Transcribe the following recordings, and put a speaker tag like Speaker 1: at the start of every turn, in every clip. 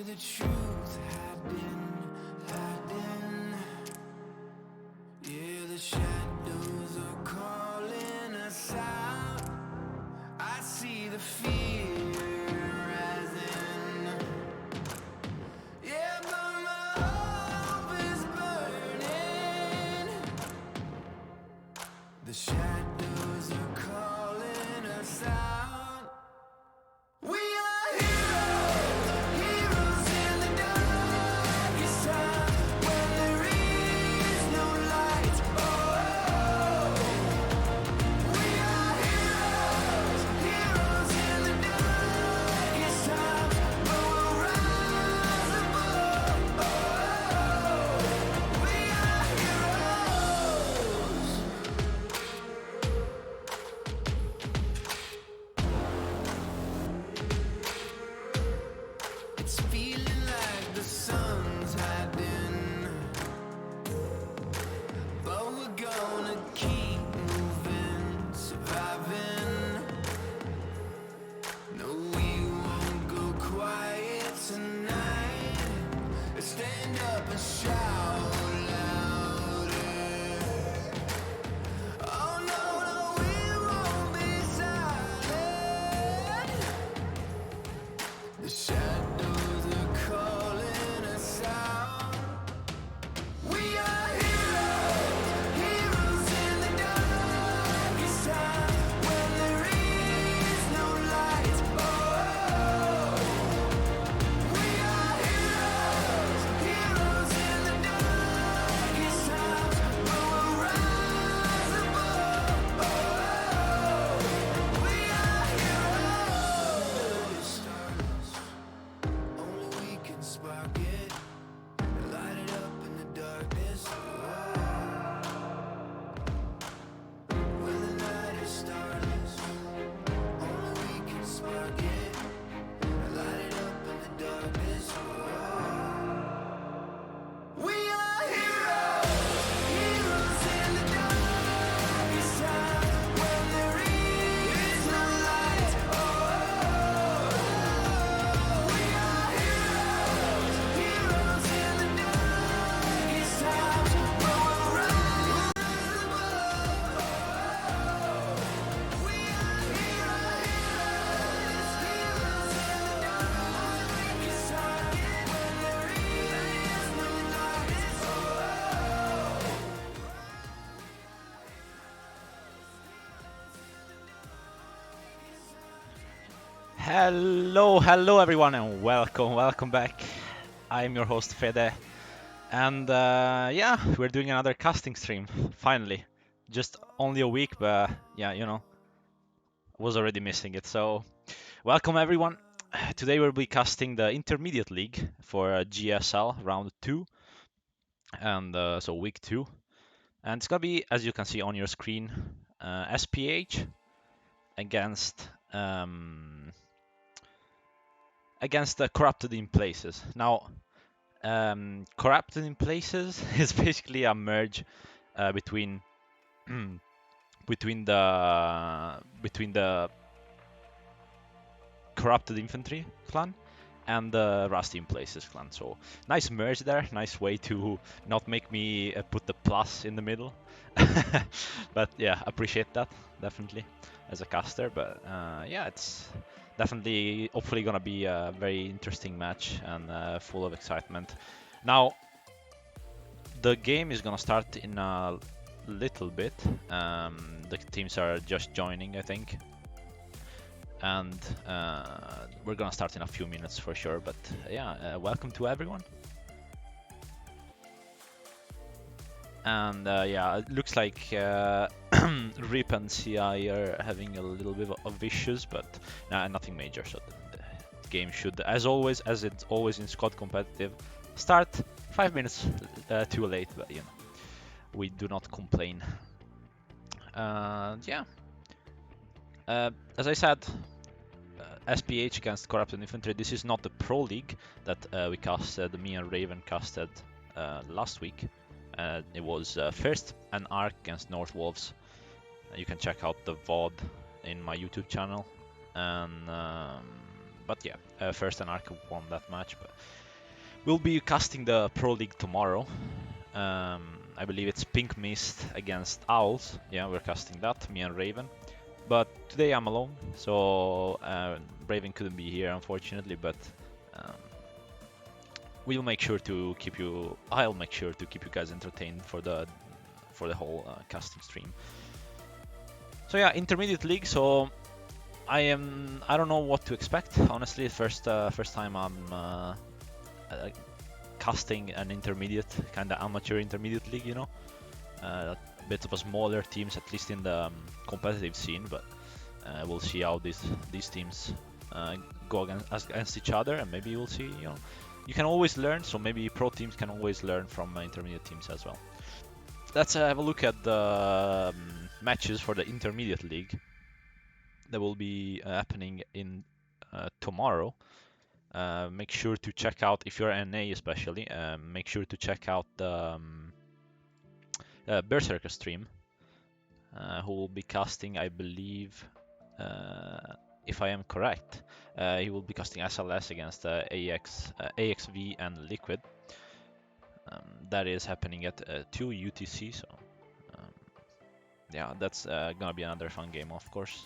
Speaker 1: the truth hiding. Yeah, the shadows are calling us out. I see the fear rising. Yeah, but my hope is burning. The shadows are calling us out. We are heroes, heroes in the darkest time, when there is no light. Oh, we are heroes, heroes in the darkest time, but we'll rise above. Oh, we are heroes. It's feeling like the sun's hiding, but we're gonna keep moving, surviving. No, we won't go quiet tonight. Stand up and shout louder. Oh no, no, we won't be silent. The shadows are calling us out. We are heroes, heroes in the darkest time, when there is no light. Oh, we are heroes, heroes in the darkest time, but we'll rise above. Oh, we are heroes. Only we can spark it, light it up in the darkness. When the night is starless, only we can spark it, light it up in the darkness. We are heroes, heroes in the darkest time, when there is no light. Oh, we are heroes, heroes in the darkest time, but we'll rise above. We are heroes, heroes in the darkest time, when there is no light.
Speaker 2: Hello everyone, and welcome back. I'm your host Fede, and yeah, we're doing another casting stream, finally. Just only a week, but yeah, was already missing it. So, welcome everyone. Today we'll be casting the Intermediate League for GSL Round 2, and so Week 2. And it's gonna be, as you can see on your screen, SPH against the Corrupted in Places. Now, Corrupted in Places is basically a merge between between the Corrupted Infantry clan and the Rusty in Places clan. So nice merge there. Nice way to not make me put the plus in the middle. But yeah, appreciate that definitely as a caster. But yeah, it's definitely hopefully gonna be a very interesting match and full of excitement. Now the game is gonna start in a little bit. The teams are just joining, I think, and we're gonna start in a few minutes for sure. But yeah, welcome to everyone. And yeah, it looks like Rip and CI are having a little bit of issues, but nothing major. So the game should, as always, as it's always in squad competitive, start 5 minutes too late, but we do not complain. Yeah, as I said, SPH against Corrupted Infantry. This is not the Pro League that we casted, me and Raven casted last week. It was first an Arc against North Wolves. You can check out the VOD in my YouTube channel. And But yeah, First and Arc won that match. But we'll be casting the Pro League tomorrow. I believe it's Pink Mist against Owls. Yeah, we're casting that, me and Raven. But today I'm alone, so Raven couldn't be here unfortunately. But um, we'll make sure to keep you. I'll make sure to keep you guys entertained for the whole casting stream. So yeah, intermediate league. So I don't know what to expect. Honestly, first time I'm casting an intermediate, kind of amateur intermediate league. You know, a bit of a smaller teams, at least in the competitive scene. But we'll see how these teams go against each other, and maybe we'll see. You know, you can always learn. So maybe pro teams can always learn from intermediate teams as well. Let's have a look at the matches for the intermediate league that will be happening in tomorrow. Make sure to check out, if you're NA especially, make sure to check out the Berserker stream, who will be casting, I believe, if I am correct, he will be casting SLS against AXV and Liquid. That is happening at 2 UTC, so yeah, that's gonna be another fun game, of course.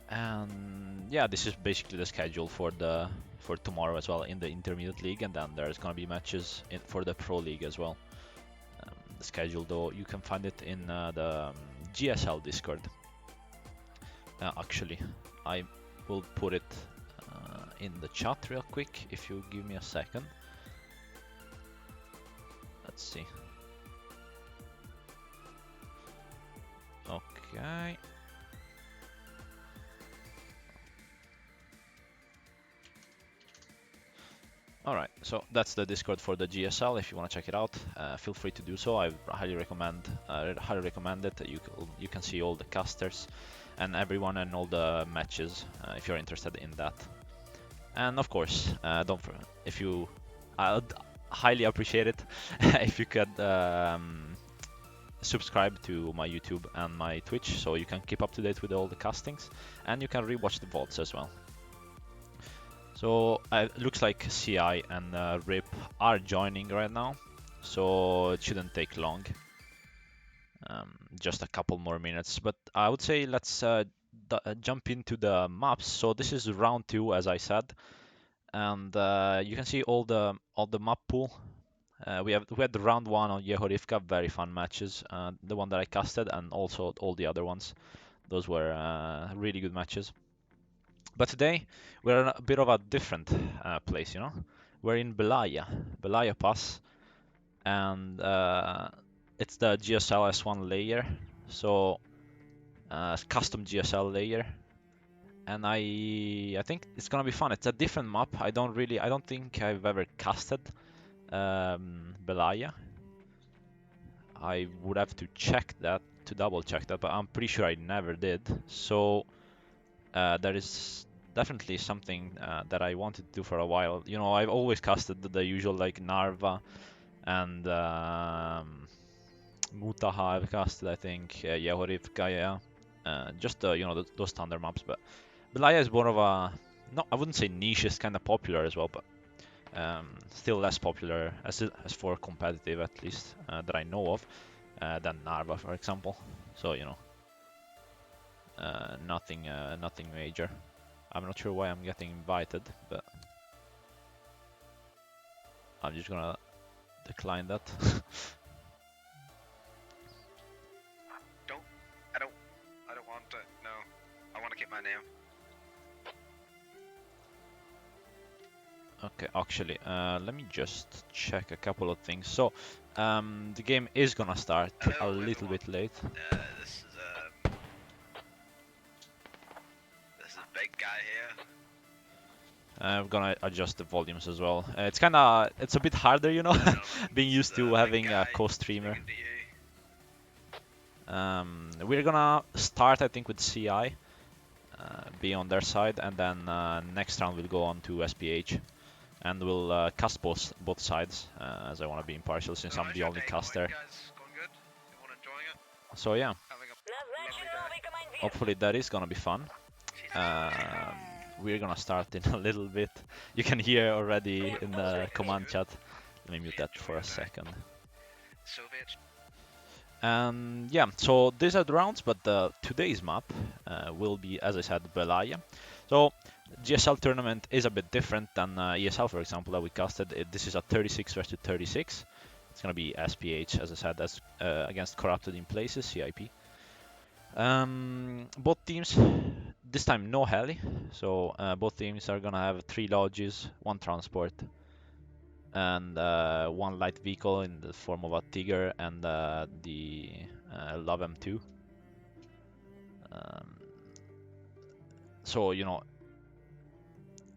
Speaker 2: And yeah, this is basically the schedule for tomorrow as well in the intermediate league, and then there's gonna be matches for the pro league as well. The schedule, though, you can find it in the GSL Discord. Actually, I will put it in the chat real quick if you give me a second. Let's see. Okay. Alright, so that's the Discord for the GSL. If you want to check it out, feel free to do so. I highly recommend it. You can see all the casters and everyone and all the matches if you're interested in that. And of course, I'd highly appreciate it if you could subscribe to my YouTube and my Twitch, so you can keep up to date with all the castings, and you can rewatch the VODs as well. So it looks like CI and RIP are joining right now, so it shouldn't take long. Just a couple more minutes, but I would say let's jump into the maps. So this is round 2, as I said, and you can see all the map pool. We had the round 1 on Yehorivka, very fun matches. The one that I casted, and also all the other ones. Those were really good matches. But today we're in a bit of a different place, you know. We're in Belaya Pass, and it's the GSL S1 layer, so custom GSL layer, and I think it's gonna be fun. It's a different map. I don't think I've ever casted Belaya. I would have to check that to double check that, but I'm pretty sure I never did. So there is definitely something that I wanted to do for a while. You know, I've always casted the usual like Narva and Mutaha. I've casted, I think, Yehorivka, yeah. Just you know, those standard maps. But Belaya is more of a, no, I wouldn't say niche. It's kind of popular as well, but still less popular as for competitive, at least that I know of, than Narva, for example. So you know, nothing major. I'm not sure why I'm getting invited, but I'm just gonna decline that.
Speaker 3: I don't want to. No, I want to keep my name.
Speaker 2: Okay, actually, let me just check a couple of things. So, the game is gonna start a little bit late.
Speaker 3: This is a big guy here.
Speaker 2: I'm gonna adjust the volumes as well. It's a bit harder, you know, being used to having a co-streamer. We're gonna start, I think, with CI, be on their side, and then next round we'll go on to SPH, and we'll cast both sides, as I want to be impartial since I'm the only caster. So yeah, hopefully that is gonna be fun. we're gonna start in a little bit. You can hear already in the command chat. Let me mute that for a second.
Speaker 3: Soviet.
Speaker 2: And yeah, so these are the rounds, but today's map will be, as I said, Belaya. So GSL tournament is a bit different than ESL, for example, that we casted. This is a 36 versus 36. It's gonna be SPH, as I said, as against Corrupted in Places, CIP. Both teams, this time no heli, so both teams are gonna have 3 lodges, 1 transport, and 1 light vehicle in the form of a Tiger and the Love M2. Um, so, you know,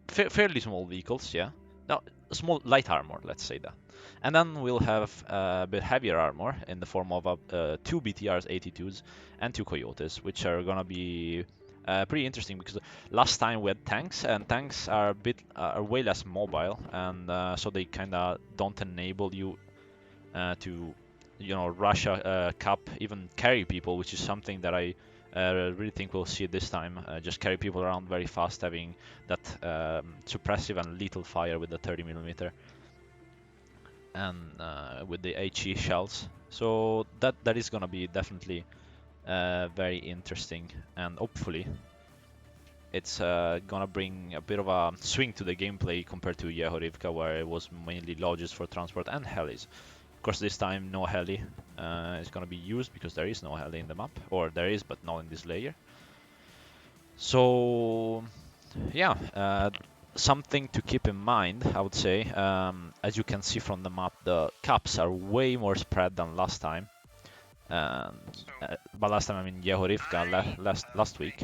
Speaker 2: fairly small vehicles, yeah. No, small light armor, let's say that. And then we'll have a bit heavier armor in the form of 2 BTRs 82s and 2 Coyotes, which are gonna be pretty interesting because last time we had tanks, and tanks are are way less mobile, and so they kind of don't enable you to, you know, rush a cup, even carry people, which is something that I really think we'll see this time. Just carry people around very fast, having that suppressive and lethal fire with the 30mm and with the HE shells. So that is gonna be definitely very interesting, and hopefully it's gonna bring a bit of a swing to the gameplay compared to Yehorivka, where it was mainly lodges for transport and helis. Of course, this time no heli is gonna be used because there is no heli in the map, or there is, but not in this layer. So yeah, something to keep in mind, I would say. As you can see from the map, the caps are way more spread than last time. But last time I mean Yehorivka last week.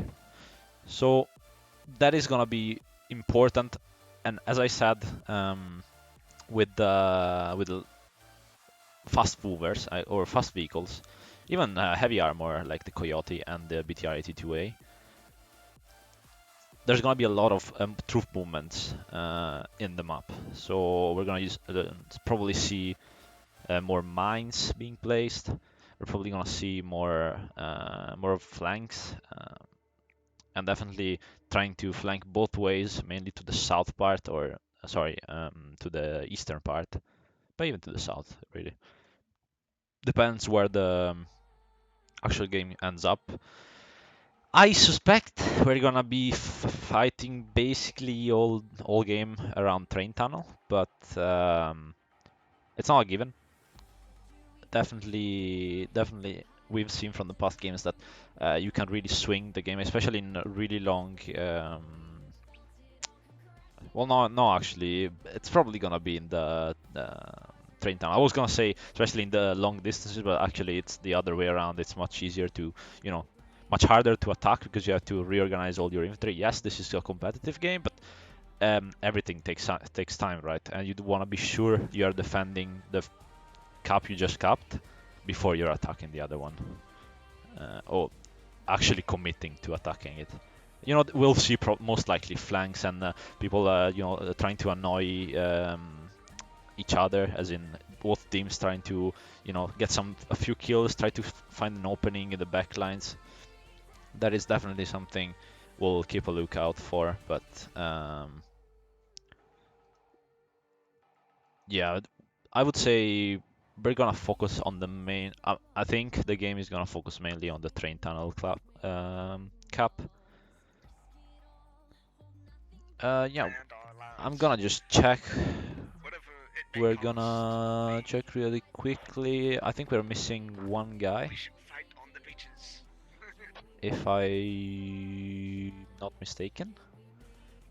Speaker 2: So that is gonna be important. And as I said, with the fast movers or fast vehicles, even heavy armor like the Coyote and the BTR-82A, there's gonna be a lot of troop movements in the map. So we're gonna probably see more mines being placed. We're probably gonna see more flanks, and definitely trying to flank both ways, mainly to the south part, or sorry, to the eastern part, but even to the south, really. Depends where the actual game ends up. I suspect we're gonna be fighting basically all game around train tunnel, but it's not a given. Definitely, we've seen from the past games that you can really swing the game, especially in really long. Well, no, actually, it's probably gonna be in the train tunnel. I was gonna say, especially in the long distances, but actually, it's the other way around. It's much easier to, you know, much harder to attack because you have to reorganize all your infantry. Yes, this is a competitive game, but everything takes time, right? And you want to be sure you are defending the cap you just capped before you're attacking the other one, or actually committing to attacking it. You know, we'll see most likely flanks and people, you know, trying to annoy each other, as in both teams trying to, you know, get a few kills, try to find an opening in the back lines. That is definitely something we'll keep a lookout for, but yeah, I would say we're gonna focus on the main. I think the game is gonna focus mainly on the train tunnel cap. Yeah, I'm gonna just check. We're gonna check really quickly. I think we're missing one guy,
Speaker 3: We should fight on the beaches.
Speaker 2: if I'm not mistaken.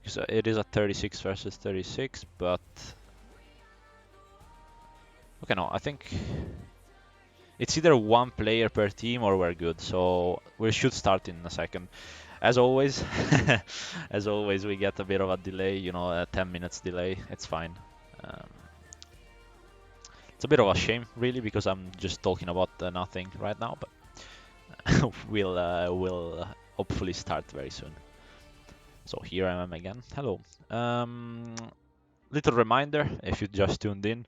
Speaker 2: Because it is a 36 versus 36, but okay, no, I think it's either one player per team or we're good. So we should start in a second. As always, as always, we get a bit of a delay. You know, a 10 minutes delay. It's fine. Um, it's a bit of a shame, really, because I'm just talking about nothing right now. But we'll hopefully start very soon. So here I am again. Hello. Little reminder, if you just tuned in,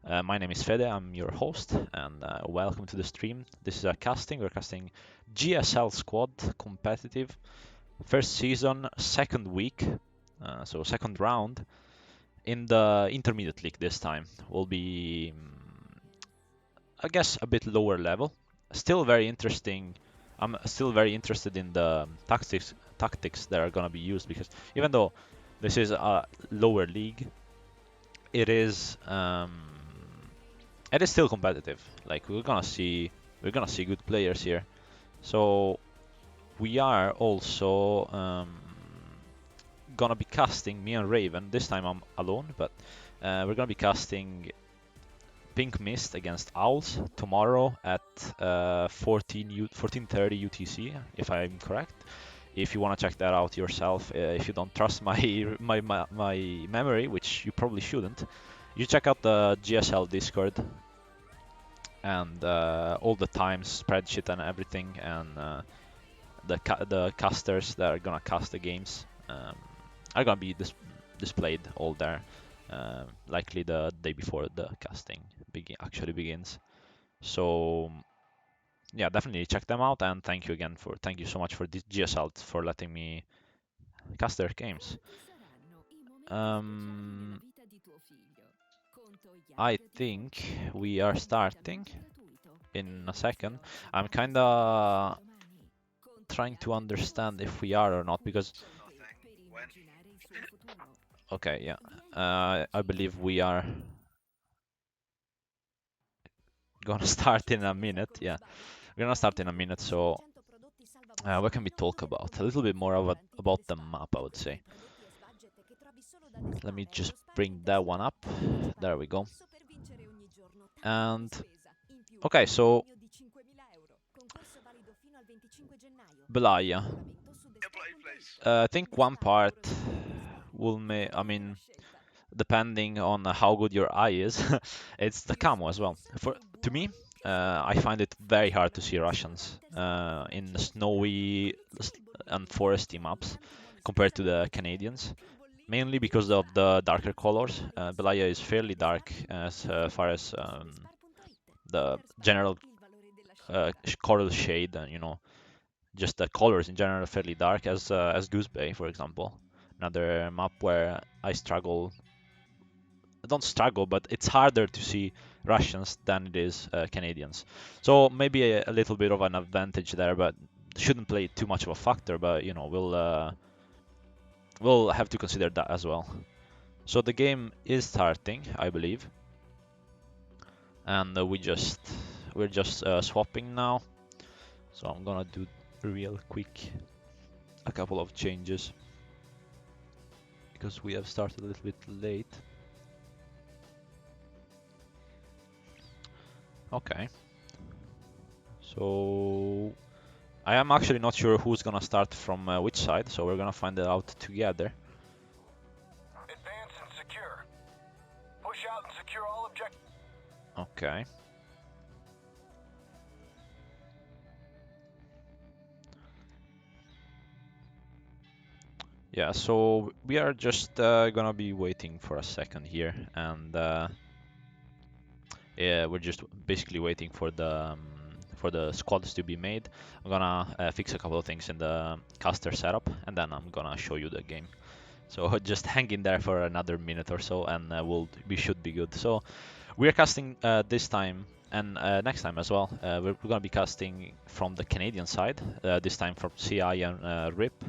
Speaker 2: my name is Fede, I'm your host, and welcome to the stream. This is our casting. We're casting GSL Squad Competitive. First season, second week, so second round in the intermediate league this time. Will be, I guess, a bit lower level. Still very interesting. I'm still very interested in the tactics that are gonna be used, because even though this is a lower league, it is still competitive. Like we're gonna see good players here. So we are also gonna be casting, me and Raven. This time I'm alone, but we're gonna be casting Pink Mist against Owls tomorrow at 14:30 UTC, if I'm correct. If you want to check that out yourself, if you don't trust my memory, which you probably shouldn't, you check out the GSL Discord and all the times spreadsheet and everything, and the casters that are gonna cast the games are gonna be displayed all there. Likely the day before the casting actually begins. So yeah, definitely check them out, and thank you so much for this GSL for letting me cast their games. I think we are starting in a second. I'm kinda trying to understand if we are or not, because
Speaker 3: Nothing. When?
Speaker 2: okay, yeah, I believe we are gonna start in a minute. Yeah, we're gonna start in a minute. So what can we talk about? A little bit more about the map, I would say. Let me just bring that one up. There we go. And okay, so Belaya.
Speaker 3: Yeah, please.
Speaker 2: I think one part will I mean, depending on how good your eye is, it's the camo as well. To me, I find it very hard to see Russians in snowy and foresty maps compared to the Canadians, mainly because of the darker colors. Belaya is fairly dark as far as the general coral shade, and just the colors in general are fairly dark, as Goose Bay, for example. Another map where I don't struggle, but it's harder to see Russians than it is Canadians. So maybe a little bit of an advantage there, but shouldn't play too much of a factor. But we'll have to consider that as well. So the game is starting, I believe, and we're just swapping now. So I'm gonna do real quick a couple of changes because we have started a little bit late. Okay. So I am actually not sure who's gonna start from which side, so we're gonna find it out together.
Speaker 4: Advance and secure. Push out and secure all objectives.
Speaker 2: Okay. Yeah, so we are just gonna be waiting for a second here, and yeah, we're just basically waiting for the squads to be made. I'm gonna fix a couple of things in the caster setup, and then I'm gonna show you the game. So just hang in there for another minute or so, and we should be good. So we're casting this time and next time as well. We're gonna be casting from the Canadian side, this time from CI and RIP.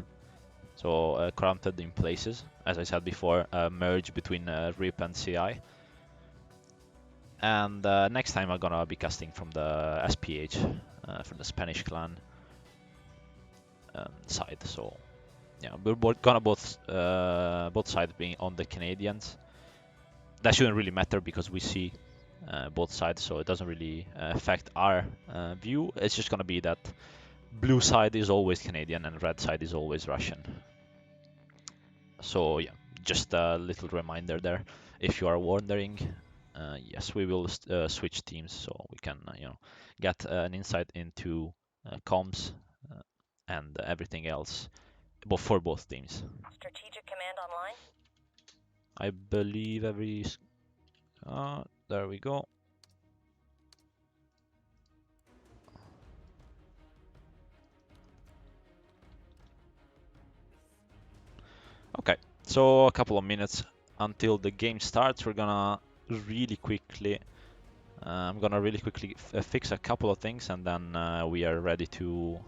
Speaker 2: So crafted in places, as I said before, merge between RIP and CI. And next time I'm gonna be casting from the SPH, from the Spanish clan side. So yeah, we're gonna both sides being on the Canadians. That shouldn't really matter because we see both sides, so it doesn't really affect our view. It's just gonna be that blue side is always Canadian and red side is always Russian. So yeah, just a little reminder there. If you are wondering, yes, we will switch teams so we can get an insight into comms and everything else, for both teams.
Speaker 5: Strategic command online.
Speaker 2: I believe there we go. Okay, so a couple of minutes until the game starts. We're gonna really quickly. I'm gonna really quickly fix a couple of things, and then we are ready to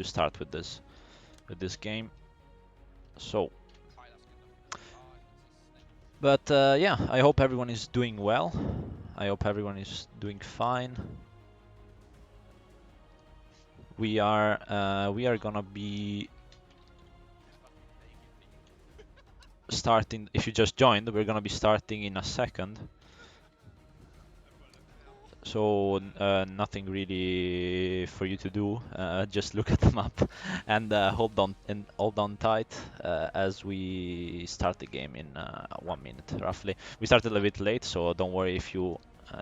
Speaker 2: start with this game. So, but yeah, I hope everyone is doing well. I hope everyone is doing fine. We are gonna be starting. If you just joined, we're gonna be starting in a second. So nothing really for you to do. Just look at the map and hold on tight as we start the game in 1 minute roughly. We started a bit late, so don't worry if you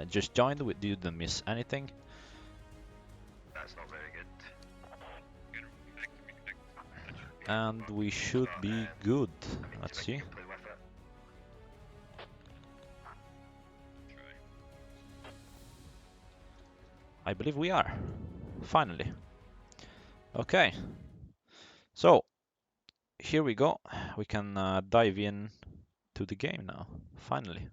Speaker 2: just joined. You didn't miss anything.
Speaker 3: That's not very good.
Speaker 2: And we should be good. Let's see.
Speaker 3: Play with it.
Speaker 2: I believe we are. Finally. Okay. So here we go. We can dive in to the game now. Finally.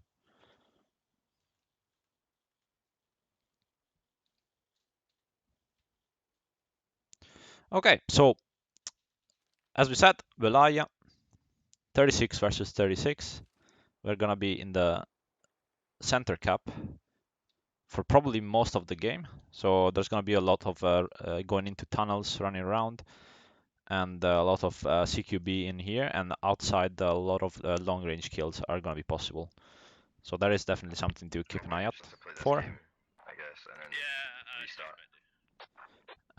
Speaker 2: Okay, so as we said, Belaya 36 versus 36. We're gonna be in the center cap for probably most of the game. So there's gonna be a lot of going into tunnels, running around, and a lot of CQB in here, and outside a lot of long-range kills are gonna be possible. So that is definitely something to keep an eye out for.
Speaker 3: I guess, and then restart.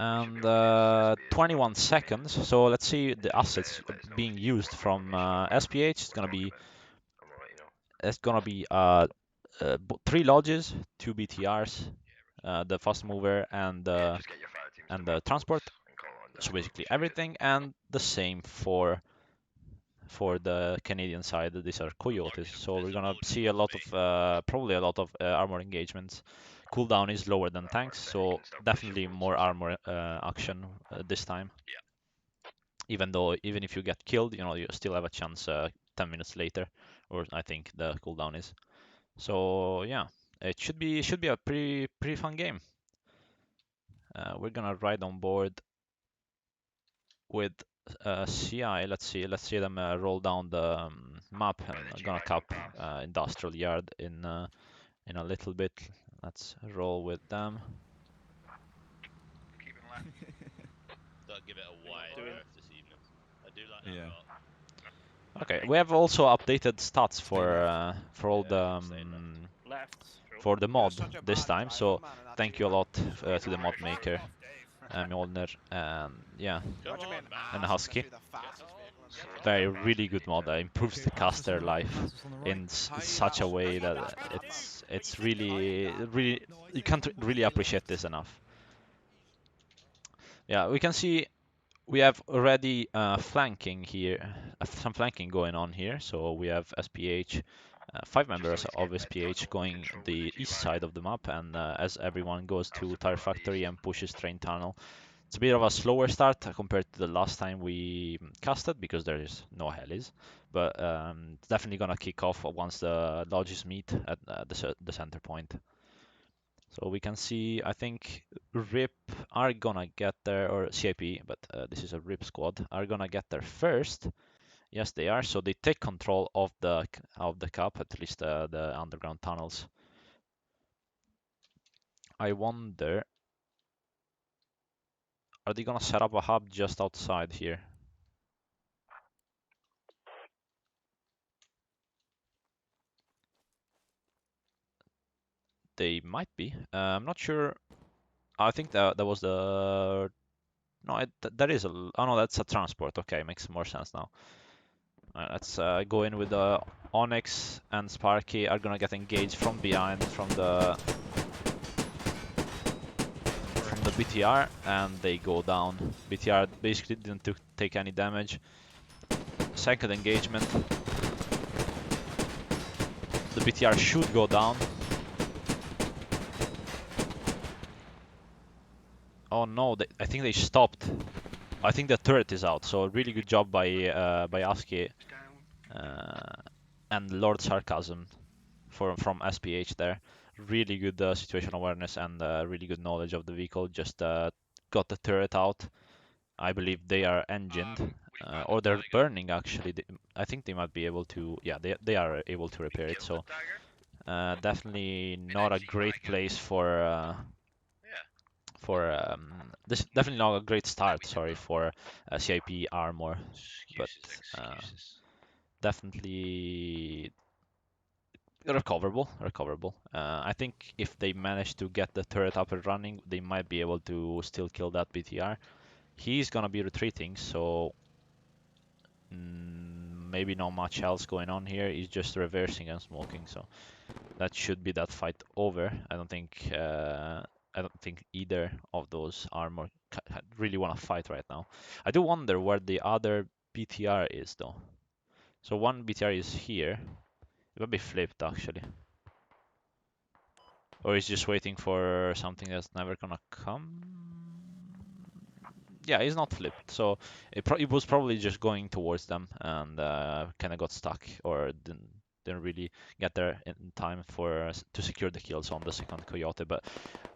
Speaker 2: And 21 seconds. So let's see the assets being used from SPH. It's gonna be 3 lodges, 2 BTRs, the fast mover, and the transport. So basically everything, and the same for the Canadian side. These are coyotes. So we're gonna see a lot of probably a lot of armor engagements. Cooldown is lower than tanks, so definitely more armor action this time. Even if you get killed, you know, you still have a chance 10 minutes later, or I think the cooldown is. So yeah, it should be a pretty fun game. We're gonna ride on board with CI. Let's see them roll down the map, and I'm gonna cap industrial yard in a little bit. Let's roll with them.
Speaker 3: Keep it left.
Speaker 6: Don't give it a wide berth this evening. I do like that.
Speaker 7: Yeah.
Speaker 2: Okay, we have also updated stats for all the for the mod this time. So thank you a lot to the mod maker, Mjolnir, and yeah,
Speaker 6: Come on, man.
Speaker 2: and Husky. Really good mod. Improves the caster life in such a way that it's really you can't really appreciate this enough. Yeah, we can see we have already flanking here, some flanking going on here. So we have SPH, 5 members of SPH going the east side of the map, and as everyone goes to Tire Factory and pushes Train Tunnel. It's a bit of a slower start compared to the last time we casted because there is no helis, but it's definitely gonna kick off once the lodges meet at the center point. So we can see, I think RIP are gonna get there, or CIP, but this is a RIP squad, are gonna get there first. Yes, they are. So they take control of the cap, at least the underground tunnels. I wonder, are they gonna set up a hub just outside here? They might be. I'm not sure. I think that was the. No, that is a. Oh no, that's a transport. Okay, makes more sense now. Let's go in with the Onyx and Sparky are gonna get engaged from behind from the BTR, and they go down. BTR basically didn't take any damage. Second engagement. The BTR should go down. Oh no, I think they stopped. I think the turret is out, so really good job by Aski
Speaker 3: Down.
Speaker 2: and Lord Sarcasm from SPH there. Really good situation awareness and really good knowledge of the vehicle. Just got the turret out. I believe they are engined
Speaker 3: We found
Speaker 2: or
Speaker 3: the
Speaker 2: they're
Speaker 3: dagger.
Speaker 2: burning actually. I think they might be able to. Yeah, they are able to
Speaker 3: We
Speaker 2: repair it.
Speaker 3: killed
Speaker 2: So
Speaker 3: the dagger.
Speaker 2: definitely
Speaker 3: An
Speaker 2: not a
Speaker 3: empty
Speaker 2: great
Speaker 3: dragon.
Speaker 2: place for.
Speaker 3: Yeah.
Speaker 2: This definitely not a great
Speaker 3: No,
Speaker 2: start.
Speaker 3: we did
Speaker 2: Sorry
Speaker 3: not.
Speaker 2: for CIP armor, but
Speaker 6: Excuses.
Speaker 2: definitely recoverable. I think if they manage to get the turret up and running, they might be able to still kill that BTR. He's gonna be retreating, so maybe not much else going on here. He's just reversing and smoking, so that should be that fight over. I don't think either of those armor really want to fight right now. I do wonder where the other BTR is though. So one BTR is here. It might be flipped actually. Or he's just waiting for something that's never gonna come. Yeah, he's not flipped, so it was probably just going towards them and kind of got stuck or didn't really get there in time for to secure the kills on the second Coyote. But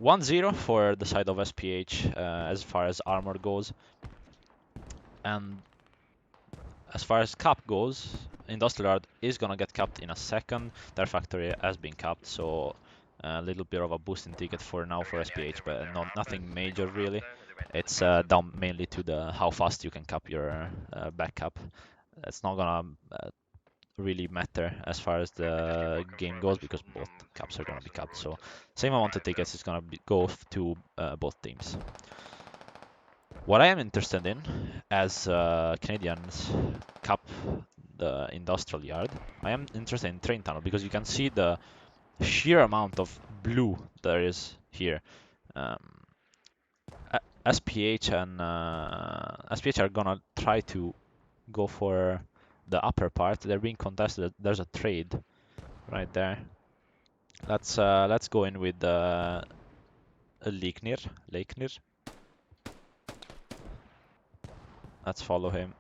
Speaker 2: 1-0 for the side of SPH as far as armor goes, and as far as cap goes, Industrial Yard is gonna get capped in a second. Their factory has been capped, so a little bit of a boosting ticket for now for SPH, but nothing major really. It's down mainly to the how fast you can cap your back cap. It's not gonna really matter as far as the game goes because both caps are gonna be capped. So same amount of tickets is gonna go to both teams. What I am interested in as Canadians cap the industrial yard, I am interested in train tunnel because you can see the sheer amount of blue there is here. Um, SPH and SPH are gonna try to go for the upper part. They're being contested. There's a trade right there. Let's go in with Leiknir. Leiknir. Let's follow him.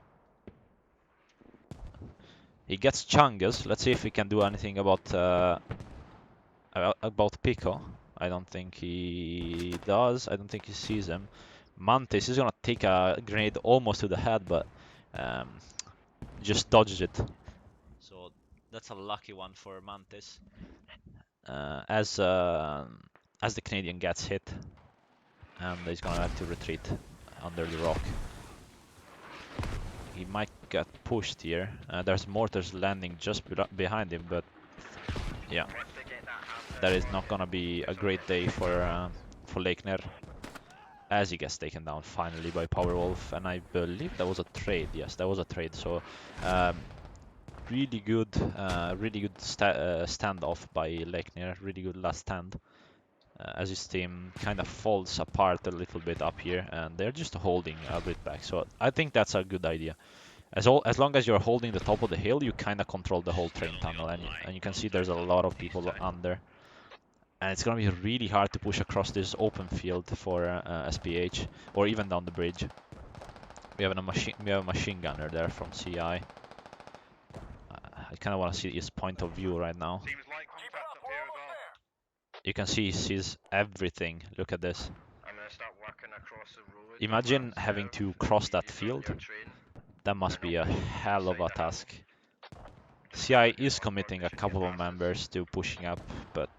Speaker 2: He gets Chungus. Let's see if we can do anything about Pico. I don't think he does. I don't think he sees him. Mantis is gonna take a grenade almost to the head, but um, just dodges it. So that's a lucky one for Mantis. As the Canadian gets hit, and he's gonna have to retreat under the rock. He might get pushed here. There's mortars landing just behind him, but yeah, that is not gonna be a great day for Leikner as he gets taken down finally by Powerwolf, and I believe that was a trade. Yes, that was a trade. So really good standoff by Leikner. Really good last stand. As his team kind of falls apart a little bit up here, and they're just holding a bit back. So I think that's a good idea. As long as you're holding the top of the hill, you kind of control the whole train tunnel, and you can see there's a lot of people under. And it's gonna be really hard to push across this open field for SPH, or even down the bridge. We have a machine gunner there from CI. I kind of want to see his point of view right now.
Speaker 3: Seems like
Speaker 4: Keep it
Speaker 3: contact
Speaker 4: up,
Speaker 3: up
Speaker 4: we're
Speaker 3: here as
Speaker 4: almost
Speaker 3: well.
Speaker 4: there.
Speaker 2: You can see he sees everything. Look at this.
Speaker 3: I'm gonna start working across the road.
Speaker 2: Imagine having to cross that field. That must be a hell of a task. CI is committing a couple of members to pushing up, but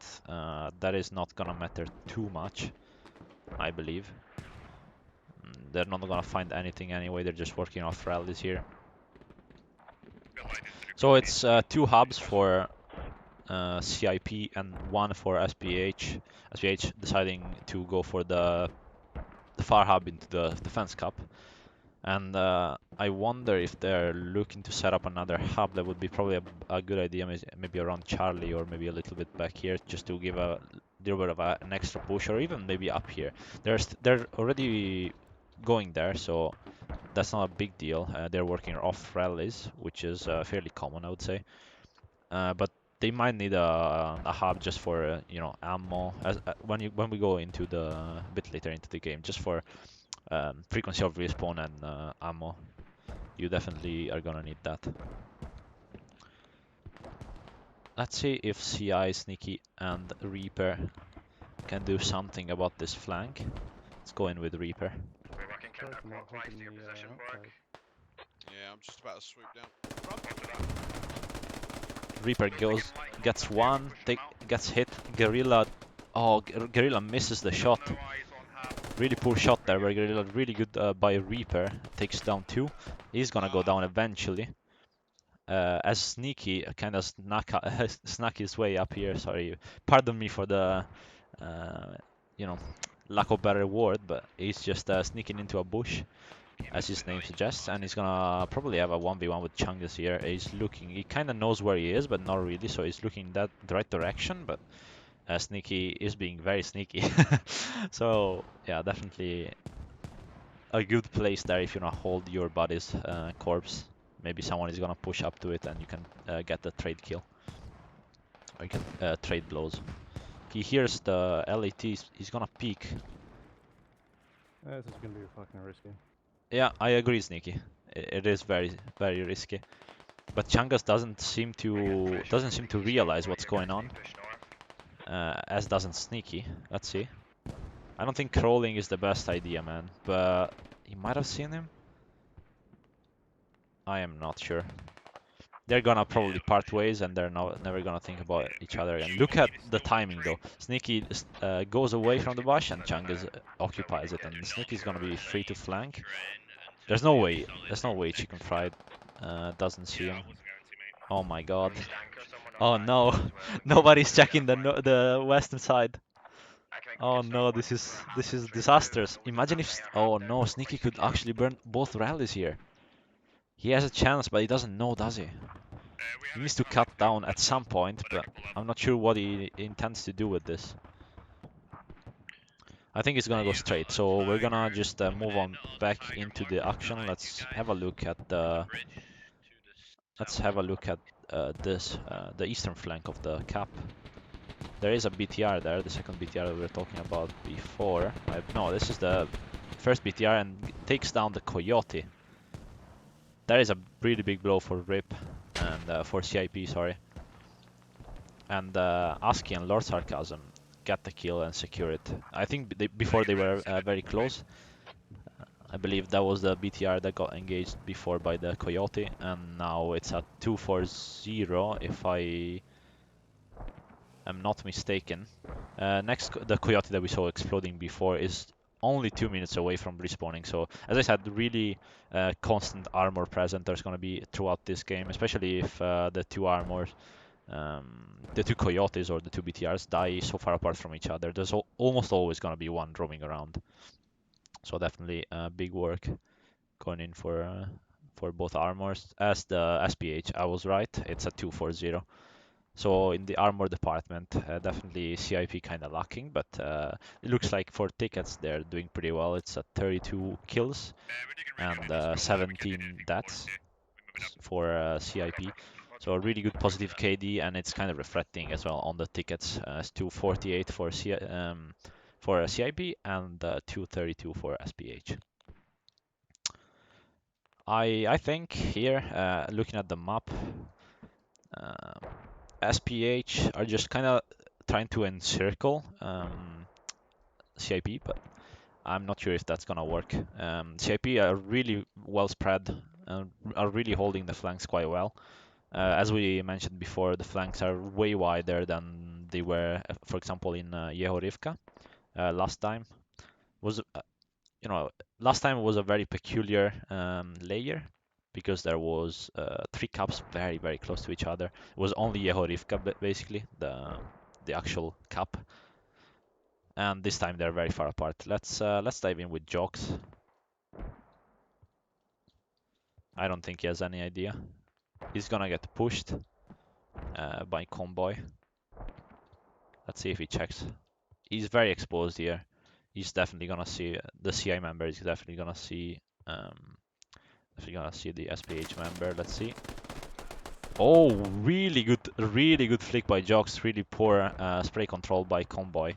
Speaker 2: that is not gonna matter too much, I believe. They're not gonna find anything anyway, they're just working off rallies here. So it's 2 hubs for CIP and 1 for SPH. SPH deciding to go for the far hub into the Defense Cup. And I wonder if they're looking to set up another hub. That would be probably a good idea, maybe around Charlie or maybe a little bit back here, just to give a little bit of an extra push, or even maybe up here. They're already going there, so that's not a big deal. They're working off rallies, which is fairly common, I would say. But they might need a hub just for ammo, as when we go into the a bit later into the game, just for frequency of respawn and ammo. You definitely are gonna need that. Let's see if CI, Sneaky, and Reaper can do something about this flank. Let's go in with Reaper.
Speaker 3: We're working counterclockwise to your position, Borg.
Speaker 7: Yeah, I'm just about to swoop down.
Speaker 2: Reaper gets one, gets hit. Guerrilla, oh, Guerrilla misses the shot. Really poor shot there, but Guerrilla really good by Reaper. Takes down 2. He's gonna go down eventually. As Sneaky kind of snuck his way up here. Sorry, pardon me for the, you know, lack of better word, but he's just sneaking into a bush, as his name suggests, and he's gonna probably have a 1v1 with Chungus here. He's looking, he kind of knows where he is, but not really, so he's looking that the right direction, but Sneaky is being very sneaky. So, yeah, definitely a good place there if you wanna hold your buddy's corpse. Maybe someone is gonna push up to it and you can get the trade kill. Or you can trade blows. He hears the LAT, he's gonna peek.
Speaker 8: This is gonna be fucking risky.
Speaker 2: Yeah, I agree, Sneaky. It is very, very risky. But Chungus doesn't seem to realize what's going on. As doesn't Sneaky. Let's see. I don't think crawling is the best idea, man. But he might have seen him. I am not sure. They're gonna probably part ways and they're never gonna think about each other again. Look at the timing though. Sneaky goes away from the bush and Chungus occupies it, and Sneaky's gonna be free to flank. There's no way Chicken Fried doesn't see him. Oh my god. Oh no, nobody's checking the western side. Oh no, this is disastrous. Imagine if, oh no, Sneaky could actually burn both rallies here. He has a chance, but he doesn't know, does he? He needs to cut down at some point, but I'm not sure what he intends to do with this. I think he's gonna go straight, so we're gonna just move on back into the action. Let's have a look at the the eastern flank of the cap. There is a BTR there, the second BTR that we were talking about before. No, this is the first BTR and takes down the Coyote. That is a really big blow for RIP and for CIP, sorry. And ASCII and Lord Sarcasm get the kill and secure it. I think before they were very close. I believe that was the BTR that got engaged before by the Coyote, and now it's at 240 if I am not mistaken. Next, the Coyote that we saw exploding before is only 2 minutes away from respawning, so as I said, really constant armor present there's going to be throughout this game, especially if the two armors, the two Coyotes or the two BTRs die so far apart from each other. There's almost always going to be one roaming around. So definitely big work going in for both armors. As the SPH, I was right, it's a 240. So in the armor department, definitely CIP kind of lacking, but it looks like for tickets they're doing pretty well. It's at 32 kills and 17 deaths for CIP. So a really good positive KD, and it's kind of reflecting as well on the tickets. It's 248 for CIP and 232 for SPH. I think here, looking at the map, SPH are just kind of trying to encircle CIP, but I'm not sure if that's gonna work. CIP are really well spread and are really holding the flanks quite well. As we mentioned before, the flanks are way wider than they were, for example, in Yehorivka last time. Last time was a very peculiar layer because there was 3 caps very, very close to each other. It was only Yehorivka, basically, the actual cap. And this time they're very far apart. Let's dive in with Jokes. I don't think he has any idea. He's gonna get pushed by Convoy. Let's see if he checks. He's very exposed here. He's definitely gonna see the CI member. He's definitely gonna see the SPH member. Let's see. Oh, really good flick by Jokes. Really poor spray control by Convoy.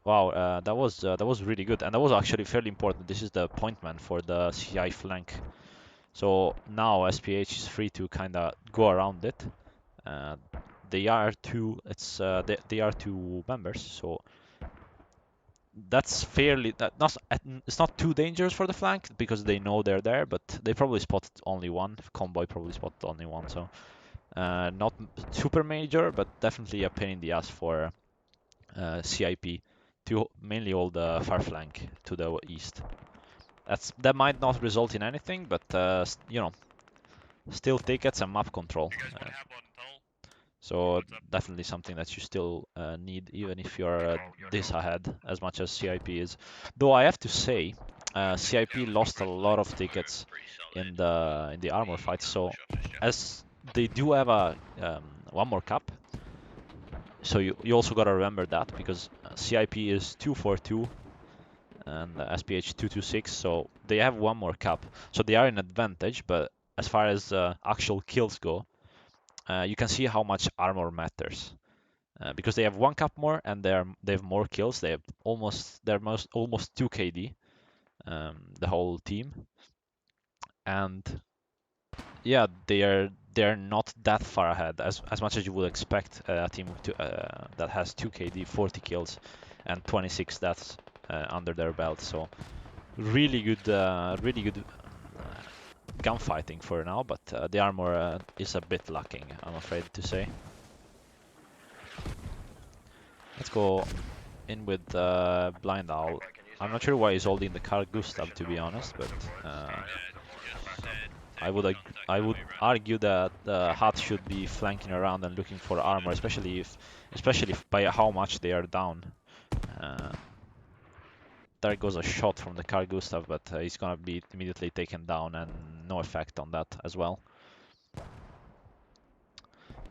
Speaker 2: Wow, that was really good, and that was actually fairly important. This is the point man for the CI flank. So now SPH is free to kind of go around it. Uh, they are two. They are two members, so that's fairly it's not too dangerous for the flank because they know they're there, but they probably spotted only one. Convoy probably spotted only one, so not super major, but definitely a pain in the ass for CIP to mainly hold the far flank to the east. That might not result in anything, but you know, still tickets and map control.
Speaker 6: You guys want to have one tunnel?
Speaker 2: So
Speaker 6: What's up?
Speaker 2: definitely something that you still need, even if you're this ahead as much as CIP is. Though I have to say, CIP lost a lot of tickets
Speaker 6: Pretty solid.
Speaker 2: in the armor fight. So
Speaker 6: Push off this jump.
Speaker 2: as they do have a one more cap, so you also gotta remember that because CIP is 242 and SPH 226, so they have one more cap, so they are in advantage. But as far as actual kills go, you can see how much armor matters. Because they have one cap more and they have more kills. They're almost 2 KD, the whole team, and yeah, they're not that far ahead as much as you would expect a team that has 2 KD, 40 kills, and 26 deaths under their belt. So really good gunfighting for now, but the armor is a bit lacking, I'm afraid to say. Let's go in with Blind Owl. I'm not sure why he's holding the car Gustav, to be honest, but I would argue that Hut should be flanking around and looking for armor, especially if by how much they are down. There goes a shot from the car Gustav, but he's gonna be immediately taken down and no effect on that as well.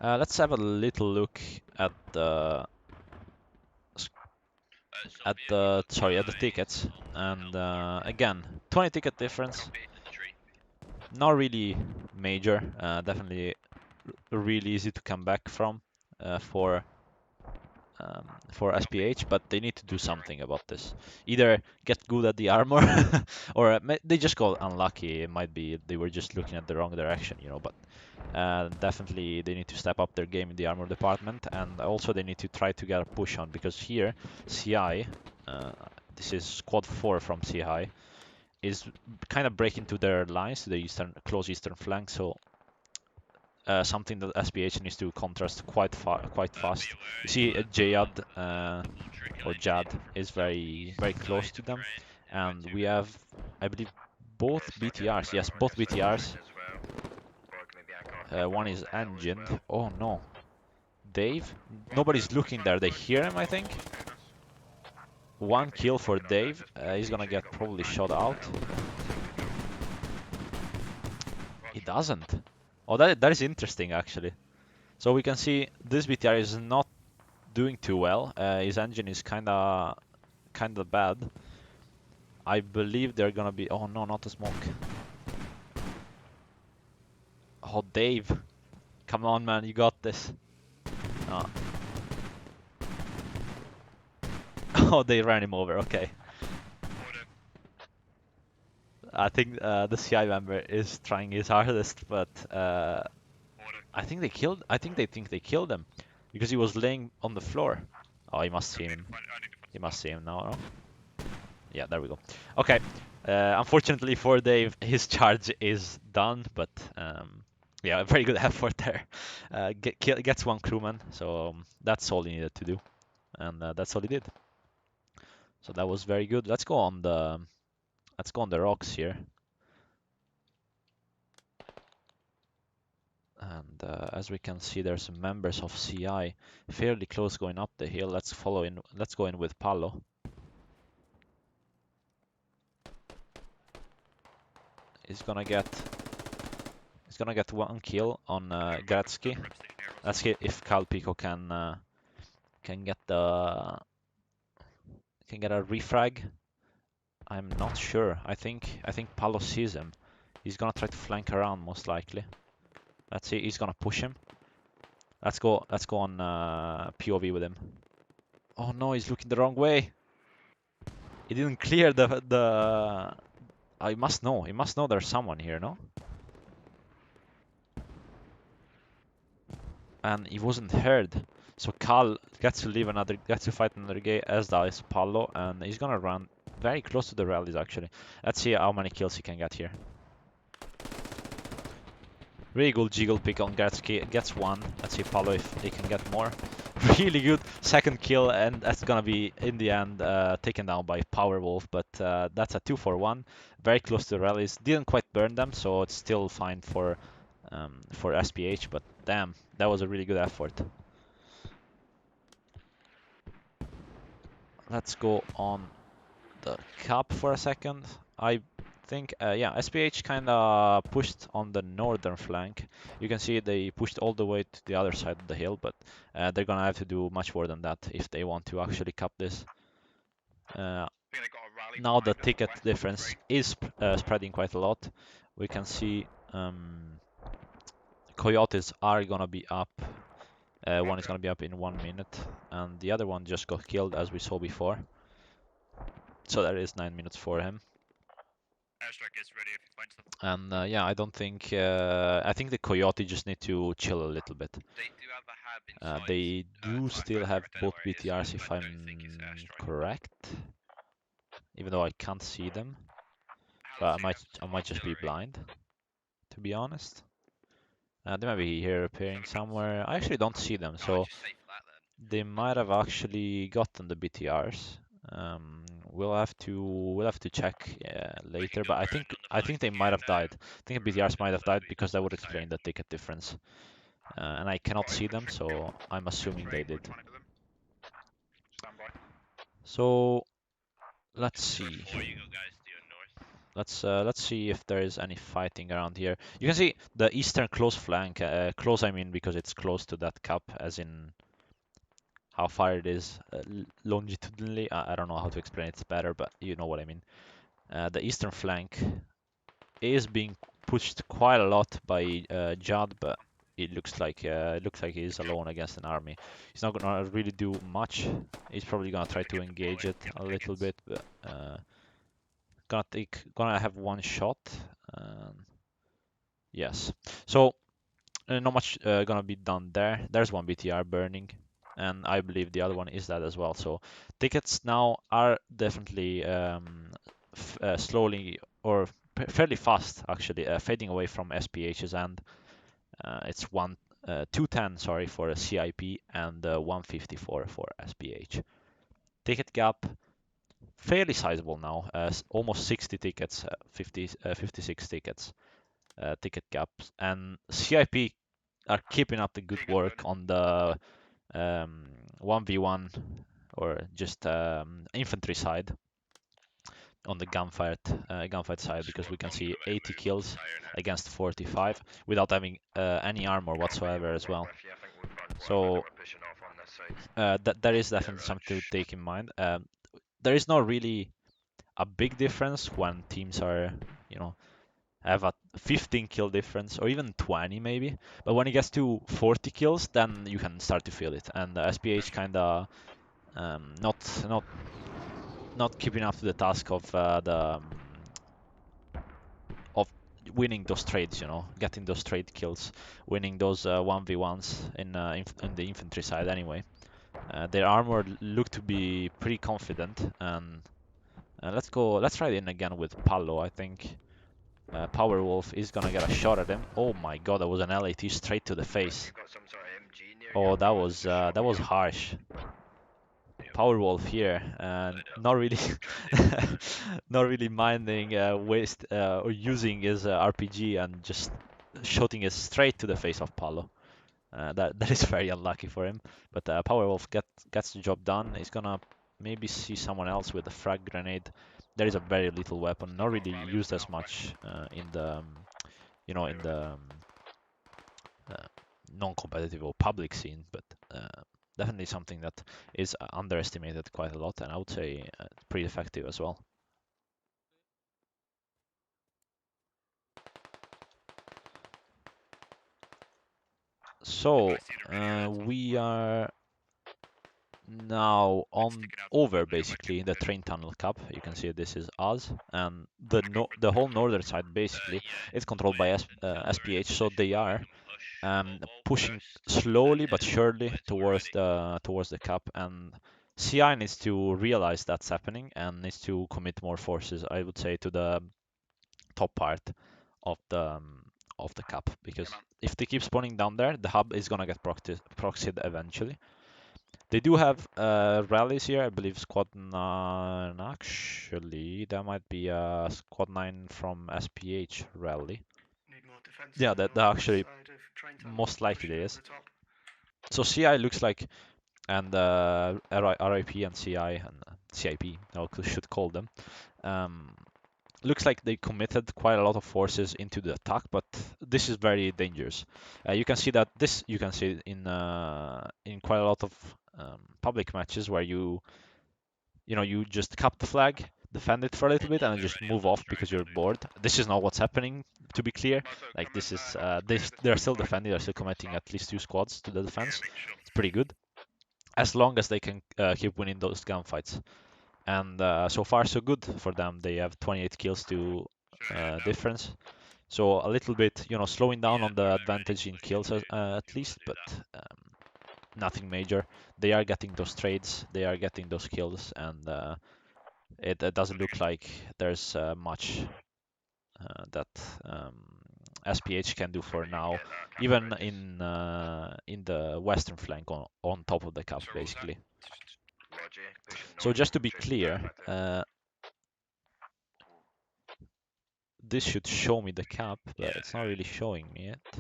Speaker 2: Let's have a little look at the tickets, and again, 20 ticket difference. Not really major. Definitely really easy to come back from for SPH, but they need to do something about this. Either get good at the armor, or they just got unlucky. It might be they were just looking at the wrong direction, you know. But definitely they need to step up their game in the armor department, and also they need to try to get a push on, because here CI, this is squad 4 from CI, is kind of breaking to their lines, to the close eastern flank. So something that SPH needs to contrast quite fast. You see Jad or Jad is very close to them, and we have, I believe, both BTRs. Yes, both BTRs. One is engined. Oh no, Dave. Nobody's looking there. They hear him, I think. One kill for Dave. He's gonna get probably shot out. He doesn't. Oh, that is interesting actually. So we can see this BTR is not doing too well. His engine is kinda bad. I believe they're gonna be. Oh no, not the smoke. Oh, Dave, come on, man, you got this. Oh, oh, they ran him over. Okay. I think the CI member is trying his hardest, but I think they think they killed him because he was laying on the floor. Oh, he must see him. He must see him now. No? Yeah, there we go. Okay. Unfortunately for Dave, his charge is done, but yeah, a very good effort there. Gets one crewman, so that's all he needed to do, and that's all he did. So that was very good. Let's go on the rocks here. And as we can see, there's some members of CI fairly close going up the hill. Let's go in with Palo. He's gonna get one kill on Gratsky. Let's see if Calpico can get a refrag. I'm not sure. I think Palo sees him. He's gonna try to flank around most likely. Let's see. He's gonna push him. Let's go on POV with him. Oh no, he's looking the wrong way. He didn't clear the. I must know. He must know there's someone here, no? And he wasn't heard. So Carl gets to fight another guy, as does Paolo, and he's gonna run very close to the rallies actually. Let's see how many kills he can get here. Really good jiggle pick on Gatsky, gets one. Let's see Paolo if he can get more. Really good second kill, and that's gonna be in the end taken down by Powerwolf, but that's a 2-for-1. Very close to the rallies. Didn't quite burn them, so it's still fine for SPH, but damn, that was a really good effort. Let's go on the cap for a second. I think, yeah, SPH kind of pushed on the northern flank. You can see they pushed all the way to the other side of the hill, but they're gonna have to do much more than that if they want to actually cap this.
Speaker 3: I think they got a rally
Speaker 2: Now the
Speaker 3: behind them
Speaker 2: ticket
Speaker 3: west on
Speaker 2: difference
Speaker 3: three.
Speaker 2: is spreading quite a lot. We can see Coyotes are gonna be up. One is gonna be up in 1 minute, and the other one just got killed as we saw before. So that is 9 minutes for him.
Speaker 3: Airstrike is ready if you find stuff.
Speaker 2: And yeah, I don't think. I think the Coyote just need to chill a little bit.
Speaker 6: They do have a hab inside.
Speaker 2: They do
Speaker 6: so I
Speaker 2: still
Speaker 6: found
Speaker 2: have
Speaker 6: it. I don't know
Speaker 2: both
Speaker 6: where it is,
Speaker 2: BTRs,
Speaker 6: but
Speaker 2: if
Speaker 6: I
Speaker 2: I'm
Speaker 6: don't think it's airstrike.
Speaker 2: correct. Even though I can't see them,
Speaker 3: How
Speaker 2: but
Speaker 3: does he have
Speaker 2: I might just be
Speaker 3: artillery?
Speaker 2: blind, to be honest. They might be here appearing somewhere. I actually don't see them,
Speaker 6: Oh,
Speaker 2: so
Speaker 6: just safe for that then.
Speaker 2: they might have actually gotten the BTRs. We'll have to check
Speaker 6: We can
Speaker 2: later,
Speaker 6: go
Speaker 2: but I
Speaker 6: around
Speaker 2: think
Speaker 6: on the
Speaker 2: I
Speaker 6: flank
Speaker 2: think they might have
Speaker 6: and
Speaker 2: died. I think the
Speaker 6: around
Speaker 2: BTRs might have
Speaker 6: the
Speaker 2: died
Speaker 6: left
Speaker 2: because that would
Speaker 6: side.
Speaker 2: explain the ticket difference. And I cannot
Speaker 3: Got
Speaker 2: see them,
Speaker 3: infantry
Speaker 2: so I'm assuming they
Speaker 3: X-ray,
Speaker 2: did.
Speaker 3: which one of them? Stand by.
Speaker 2: So let's
Speaker 6: Just
Speaker 2: see.
Speaker 6: before you go, guys, to your north.
Speaker 2: Let's see if there is any fighting around here. You can see the eastern close flank. Close, I mean, because it's close to that cap, as in how far it is longitudinally. I don't know how to explain it better, but you know what I mean. The eastern flank is being pushed quite a lot by Judd, but it looks like he's alone against an army. He's not gonna really do much. He's probably gonna try
Speaker 3: Need
Speaker 2: to
Speaker 3: get
Speaker 2: engage
Speaker 3: deployed,
Speaker 2: it
Speaker 3: get
Speaker 2: a
Speaker 3: the
Speaker 2: little
Speaker 3: tickets.
Speaker 2: bit, but gonna have one shot. Yes. So not much gonna be done there. There's one BTR burning, and I believe the other one is that as well. So tickets now are definitely slowly or fairly fast actually fading away from SPH's end. It's 210, sorry, for a CIP and 154 for SPH. Ticket gap fairly sizable now, almost 60 tickets, 56 tickets, ticket gaps, and CIP are keeping up the good
Speaker 3: Tickets
Speaker 2: work
Speaker 3: burning.
Speaker 2: on the 1v1 or just infantry side, on the gunfight side, because we
Speaker 6: Squad
Speaker 2: can
Speaker 6: bomb's
Speaker 2: see
Speaker 6: gonna make a
Speaker 2: 80
Speaker 6: move once
Speaker 2: kills
Speaker 6: it's higher now.
Speaker 2: against 45 without having any armor whatsoever as well. So that is
Speaker 6: Yeah,
Speaker 2: definitely
Speaker 6: right.
Speaker 2: something to take in mind. There is not really a big difference when teams are, you know, have a 15 kill difference or even 20 maybe. But when it gets to 40 kills, then you can start to feel it. And the SPH kind of not not keeping up to the task of of winning those trades, you know, getting those trade kills, winning those 1v1s in the infantry side anyway. Their armor looked to be pretty confident, and let's try it in again with Palo, I think. Powerwolf is gonna get a shot at him. Oh my god, that was an LAT straight to the face. Oh, that was harsh. Powerwolf here, and not really, not really minding waste or using his RPG and just shooting it straight to the face of Palo. That is very unlucky for him. But Powerwolf gets the job done. He's gonna maybe see someone else with a frag grenade. There is a very little weapon, not really used as much in the in the uh, non-competitive or public scene, but definitely something that is underestimated quite a lot, and I would say pretty effective as well. So
Speaker 3: I see the radio.
Speaker 2: we are now on
Speaker 3: sticking out
Speaker 2: over
Speaker 3: there might be
Speaker 2: basically the
Speaker 3: good.
Speaker 2: train tunnel cap. You can see this is us, and the whole northern side basically
Speaker 6: Yeah.
Speaker 2: is controlled by
Speaker 6: Until we're in a
Speaker 2: SPH, so
Speaker 6: position
Speaker 2: they
Speaker 6: where we
Speaker 2: are
Speaker 6: can push mobile
Speaker 2: pushing
Speaker 6: first,
Speaker 2: slowly
Speaker 6: and
Speaker 2: but
Speaker 6: then
Speaker 2: surely
Speaker 6: when we're
Speaker 2: towards
Speaker 6: ready.
Speaker 2: the cap, and CI needs to realize that's happening and needs to commit more forces, I would say, to the top part of the cap, because
Speaker 3: Come on.
Speaker 2: if they keep spawning down there, the hub is gonna get proxied eventually. They do have rallies here, I believe squad 9 actually. That might be a squad 9 from SPH rally.
Speaker 1: Need more defense
Speaker 2: Yeah,
Speaker 1: on the
Speaker 2: that actually
Speaker 1: side of train tunnel,
Speaker 2: most likely
Speaker 1: pushing over
Speaker 2: is.
Speaker 1: the top.
Speaker 2: So CI looks like, and RIP and CI and CIP, I should call them, um, looks like they committed quite a lot of forces into the attack, but this is very dangerous. You can see that you can see in quite a lot of public matches where you just cap the flag, defend it for a little bit, and then
Speaker 6: They're
Speaker 2: just
Speaker 6: ready on
Speaker 2: move
Speaker 6: those
Speaker 2: off because you're bored.
Speaker 6: triangles.
Speaker 2: This is not what's happening, to be clear.
Speaker 3: Marco,
Speaker 2: Like
Speaker 3: come
Speaker 2: this
Speaker 3: and
Speaker 2: is
Speaker 3: help clear this
Speaker 2: they're
Speaker 3: tunnel
Speaker 2: still
Speaker 3: point.
Speaker 2: defending, they're still
Speaker 3: From the
Speaker 2: committing
Speaker 3: start.
Speaker 2: at least 2 squads to the
Speaker 3: Yeah,
Speaker 2: defense.
Speaker 3: make sure.
Speaker 2: It's pretty good as long as they can keep winning those gunfights. And so far so good for them. They have 28 kills to
Speaker 3: Should I now?
Speaker 2: difference. So a little bit, slowing down
Speaker 6: Yeah,
Speaker 2: on the
Speaker 6: alright, ready.
Speaker 2: advantage in
Speaker 6: Push
Speaker 2: kills
Speaker 6: into
Speaker 2: at
Speaker 6: if you want
Speaker 2: least,
Speaker 6: to do
Speaker 2: but
Speaker 6: that.
Speaker 2: nothing major. They are getting those trades, they are getting those kills, and it doesn't
Speaker 3: Moving
Speaker 2: look
Speaker 3: in.
Speaker 2: like there's much that SPH can do
Speaker 3: See
Speaker 2: for
Speaker 3: what you can
Speaker 2: now,
Speaker 3: get that cap
Speaker 2: even
Speaker 3: bridges.
Speaker 2: in the western flank on top of the cap,
Speaker 3: So what was that?
Speaker 2: basically.
Speaker 3: Roger, pushing
Speaker 2: So
Speaker 3: north.
Speaker 2: just to be
Speaker 3: Change
Speaker 2: clear,
Speaker 3: back to.
Speaker 2: this should show me the cap, but
Speaker 6: Yeah,
Speaker 2: it's not really showing me it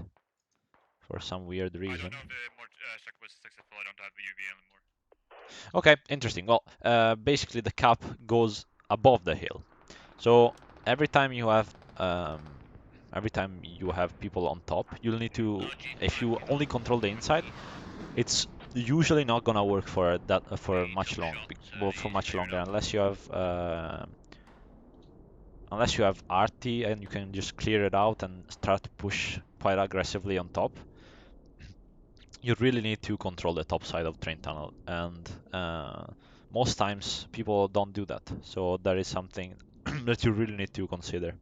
Speaker 2: for some weird
Speaker 3: I don't
Speaker 2: reason.
Speaker 3: know if the more check was successful. I don't have the UV anymore.
Speaker 2: Okay, interesting. Well, basically the cap goes above the hill. So every time you have people on top, you'll need to, if you only control the inside, it's usually not gonna work for that for
Speaker 6: we
Speaker 2: much
Speaker 6: double
Speaker 2: long,
Speaker 6: shot, so
Speaker 2: well, for
Speaker 6: he's
Speaker 2: much
Speaker 6: cleared
Speaker 2: longer,
Speaker 6: up.
Speaker 2: unless you have RT and you can just clear it out and start to push quite aggressively on top. You really need to control the top side of train tunnel, and most times people don't do that. So that is something that you really need to consider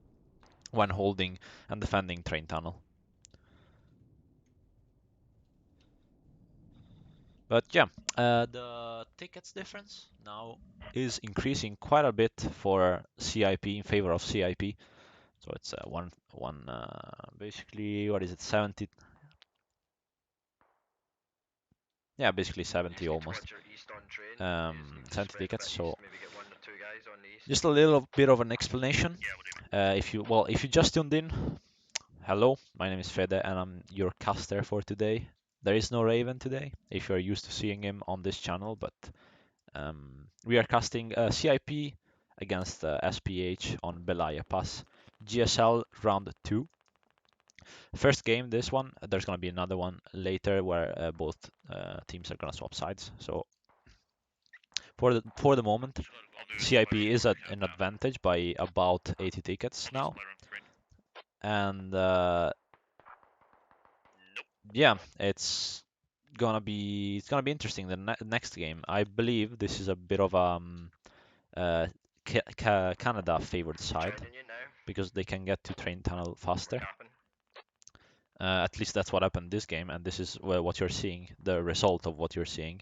Speaker 2: when holding and defending train tunnel. But yeah, the tickets difference now is increasing quite a bit for CIP, in favor of CIP. So it's basically, what is it, 70? Yeah, basically 70 almost.
Speaker 3: Watch your east on train.
Speaker 2: 70 tickets. So
Speaker 3: Maybe get 1 or 2 guys on the east.
Speaker 2: just a little bit of an explanation.
Speaker 6: Yeah, we'll do.
Speaker 2: If you just tuned in, hello, my name is Fede and I'm your caster for today. There is no Raven today, if you're used to seeing him on this channel, but we are casting CIP against SPH on Belaya Pass, GSL round 2. First game, this one. There's gonna be another one later where both teams are gonna swap sides. So for the moment,
Speaker 3: I'll do this
Speaker 2: CIP
Speaker 3: flare
Speaker 2: is
Speaker 3: before
Speaker 2: at
Speaker 3: we head
Speaker 2: an
Speaker 3: down.
Speaker 2: advantage by about 80 tickets
Speaker 3: I'll just
Speaker 2: now,
Speaker 3: flare on screen.
Speaker 2: and
Speaker 6: Nope.
Speaker 2: yeah, it's gonna be interesting. The next game, I believe, this is a bit of uh, Canada favored side
Speaker 3: Joining you now.
Speaker 2: because they can get to train tunnel
Speaker 3: We're
Speaker 2: faster.
Speaker 3: capping.
Speaker 2: At least that's what happened this game, and this is what you're seeing, the result of what you're seeing.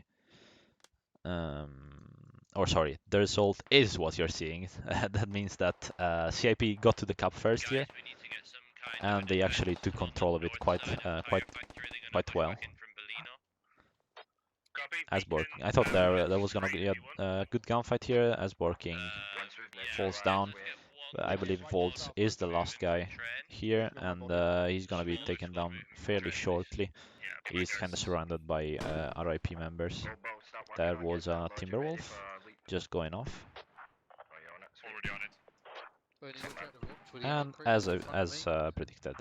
Speaker 2: Or sorry, the result is what you're seeing. That means that CIP got to the cap first here,
Speaker 6: Guys, we need to get some kind of
Speaker 2: and
Speaker 6: an
Speaker 2: they actually
Speaker 6: advance
Speaker 2: took
Speaker 6: on the
Speaker 2: control of it
Speaker 6: north
Speaker 2: quite
Speaker 6: side of the
Speaker 2: quite
Speaker 6: firefighter. Are they gonna
Speaker 2: quite
Speaker 6: push
Speaker 2: well
Speaker 6: back in from Belino?
Speaker 3: Copy.
Speaker 2: as
Speaker 3: We can
Speaker 2: Borking. I thought there was gonna
Speaker 3: screen
Speaker 2: be
Speaker 3: if
Speaker 2: a
Speaker 3: you want.
Speaker 2: good gunfight here as Borking
Speaker 3: Once we've
Speaker 6: Yeah,
Speaker 2: falls
Speaker 3: neutralized,
Speaker 2: down.
Speaker 6: let's
Speaker 3: we
Speaker 6: get one
Speaker 2: I believe
Speaker 6: squad
Speaker 2: Volts is the last
Speaker 6: moving from
Speaker 2: guy
Speaker 6: train.
Speaker 2: here, and he's gonna be
Speaker 6: Smallest
Speaker 2: taken down
Speaker 6: moving from
Speaker 2: fairly
Speaker 6: train, please.
Speaker 2: shortly.
Speaker 3: yeah,
Speaker 2: He's kind of
Speaker 3: pointers.
Speaker 2: surrounded by RIP members.
Speaker 3: Go bolt, start working
Speaker 2: There
Speaker 3: on
Speaker 2: was
Speaker 3: getting that
Speaker 2: a
Speaker 3: logic ready
Speaker 2: Timberwolf
Speaker 3: for leap.
Speaker 2: just going off,
Speaker 3: Oh, you're on it. Sweet.
Speaker 9: Already on it.
Speaker 2: and as predicted,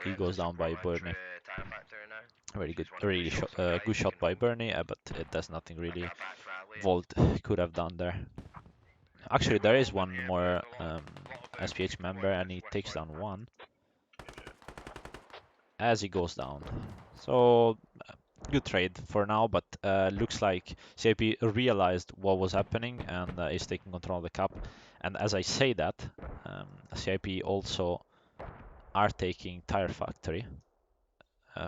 Speaker 2: he goes down by Bernie.
Speaker 3: Tire factory now.
Speaker 2: Very good,
Speaker 3: Just wanna
Speaker 2: really
Speaker 3: push up some guys
Speaker 2: good
Speaker 3: you
Speaker 2: shot
Speaker 3: can
Speaker 2: by
Speaker 3: hold.
Speaker 2: Bernie, but there's nothing
Speaker 3: I've
Speaker 2: really
Speaker 3: got a back rally.
Speaker 2: Volt could have done there. Actually,
Speaker 3: Yeah, we're
Speaker 2: there is
Speaker 3: holding
Speaker 2: one
Speaker 3: here, but
Speaker 2: more
Speaker 3: there's a lot of
Speaker 2: SPH
Speaker 3: people
Speaker 2: member,
Speaker 3: working
Speaker 2: and
Speaker 3: this
Speaker 2: he
Speaker 3: west
Speaker 2: takes
Speaker 3: flank.
Speaker 2: down one as he goes down. So good trade for now, but looks like CIP realized what was happening and is taking control of the cap. And as I say that, CIP also are taking Tire Factory.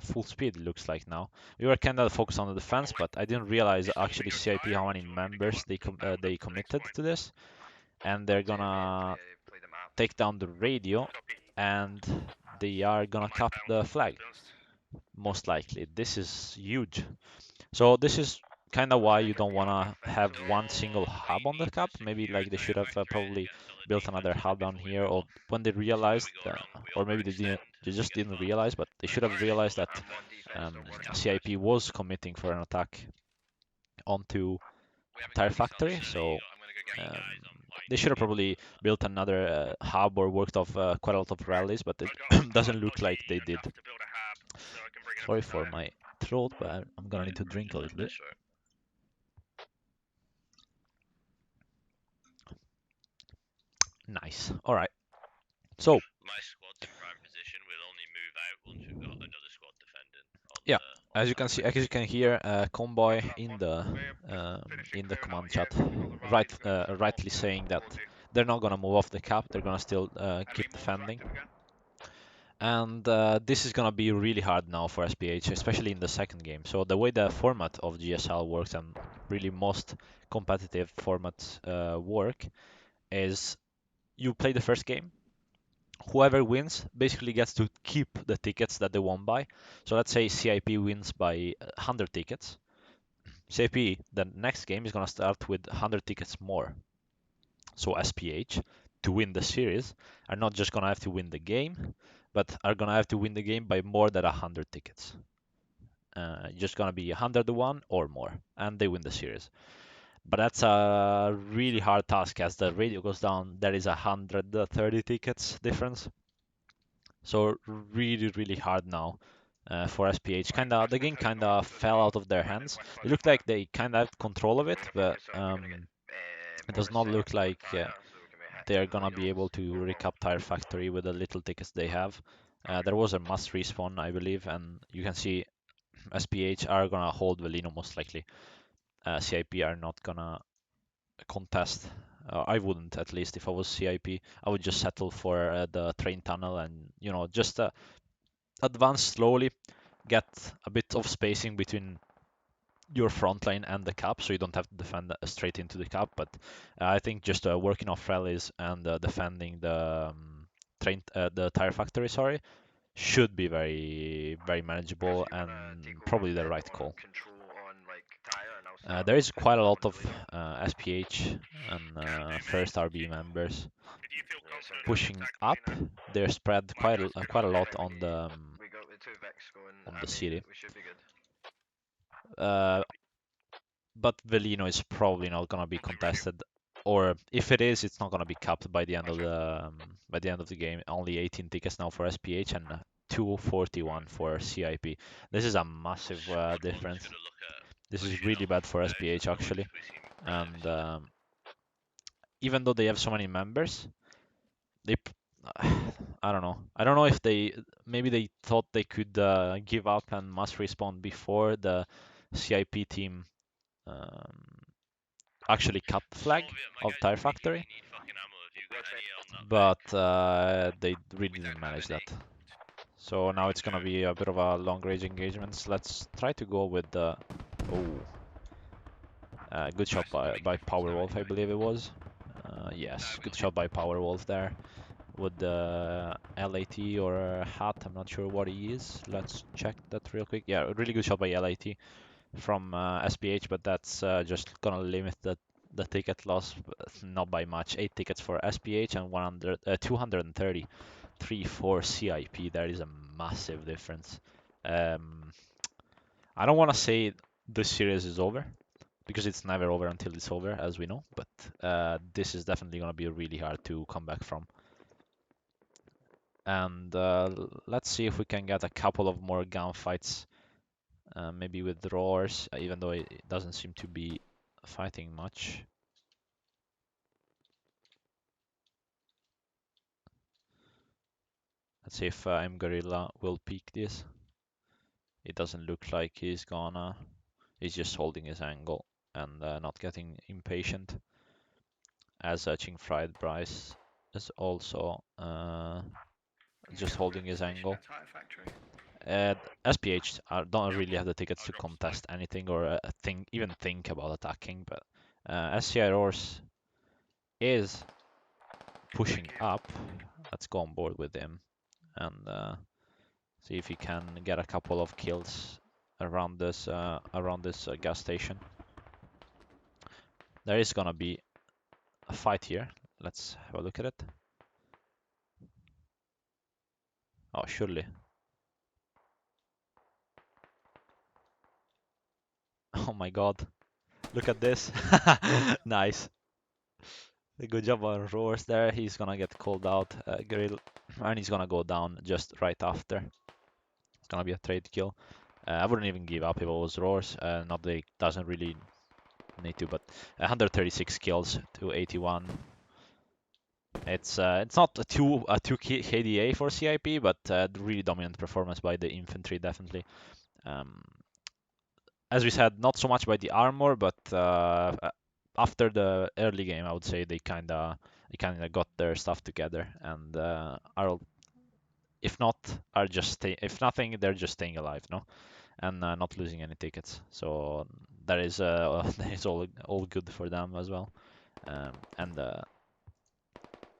Speaker 2: Full speed looks like now. We were kind of focused on the defense, but I didn't realize actually CIP how many members they committed to this, and they're gonna take down the radio, and they are gonna cap the flag. Most likely, this is huge. So this is kind of why you don't wanna have one single hub on the cap. Maybe like they should have probably built another hub down here, or when they realized, or maybe they didn't, they just didn't realize, but they should have realized that CIP was committing for an attack onto Tire Factory. So they should have probably built another hub or worked off quite a lot of rallies, but it doesn't look like they did. Sorry for my throat, but I'm gonna need to drink a little bit. Nice. All right. So
Speaker 6: My squad's in prime position. We'll only move out once we've got another squad defending.
Speaker 2: yeah, as you can see, as you can hear, Convoy in the command chat, rightly saying that they're not gonna move off the cap. They're gonna still keep defending. And this is gonna be really hard now for SPH, especially in the second game. So the way the format of GSL works, and really most competitive formats work, is you play the first game. Whoever wins basically gets to keep the tickets that they won by. So let's say CIP wins by 100 tickets. CIP, the next game, is gonna start with 100 tickets more. So SPH, to win the series, are not just gonna have to win the game, but are gonna have to win the game by more than 100 tickets. Just gonna be 101 or more, and they win the series. But that's a really hard task. As the radio goes down, there is 130 tickets difference. So really hard now for SPH. The game kinda fell out of their hands. It looked like they kinda have control of it, but it does not look like they're gonna be able to recap Tire Factory with the little tickets they have. There was a must respawn, I believe, and you can see SPH are gonna hold Velino most likely. CIP are not gonna contest. I wouldn't, at least if I was CIP. I would just settle for the train tunnel and just advance slowly, get a bit of spacing between your front line and the cap, so you don't have to defend straight into the cap. But I think just working off rallies and defending the the Tire Factory, sorry, should be very manageable and probably the right call. There is quite a lot of SPH and first RB members pushing up. They're spread quite a lot on the city. But Velino is probably not gonna be contested, or if it is, it's not gonna be capped by the end of the game. Only 18 tickets now for SPH and 241 for CIP. This is a massive difference. This is really bad for SPH actually, and even though they have so many members, they I don't know. I don't know if maybe they thought they could give up and must respawn before the CIP team actually cut the flag of Tire Factory, but they really didn't manage that. So now it's gonna be a bit of a long range engagement. Let's try to go with the good shot by Powerwolf, I believe it was. Yes, good shot by Powerwolf there with the LAT or hat. I'm not sure what he is. Let's check that real quick. Yeah, really good shot by LAT from SPH, but that's just gonna limit the ticket loss, not by much. 8 tickets for SPH and 233 for CIP. There is a massive difference. I don't want to say this series is over, because it's never over until it's over, as we know, but this is definitely going to be really hard to come back from. And let's see if we can get a couple of more gunfights, maybe with roars, even though it doesn't seem to be fighting much. Let's see if I'm Gorilla will peek this. it doesn't look like he's gonna. He's just holding his angle and not getting impatient. As Ching Fried Bryce is also just holding his angle. SPH don't really have the tickets to contest anything or even think about attacking, but SCI Roars is pushing up. Let's go on board with him and see if he can get a couple of kills around this gas station. There is gonna be a fight here. Let's have a look at it. Oh, surely. Oh my god. Look at this. Nice. Good job on Roars there. He's gonna get called out, Grill, and he's gonna go down just right after. It's gonna be a trade kill. I wouldn't even give up if it was Roars. Not that he doesn't really need to, but 136 kills to 81. It's not a 2 KDA for CIP, but really dominant performance by the infantry definitely. As we said, not so much by the armor, but after the early game, I would say they kinda got their stuff together and are, if not, are just if nothing, they're just staying alive, no, and not losing any tickets. So that is that is all good for them as well, and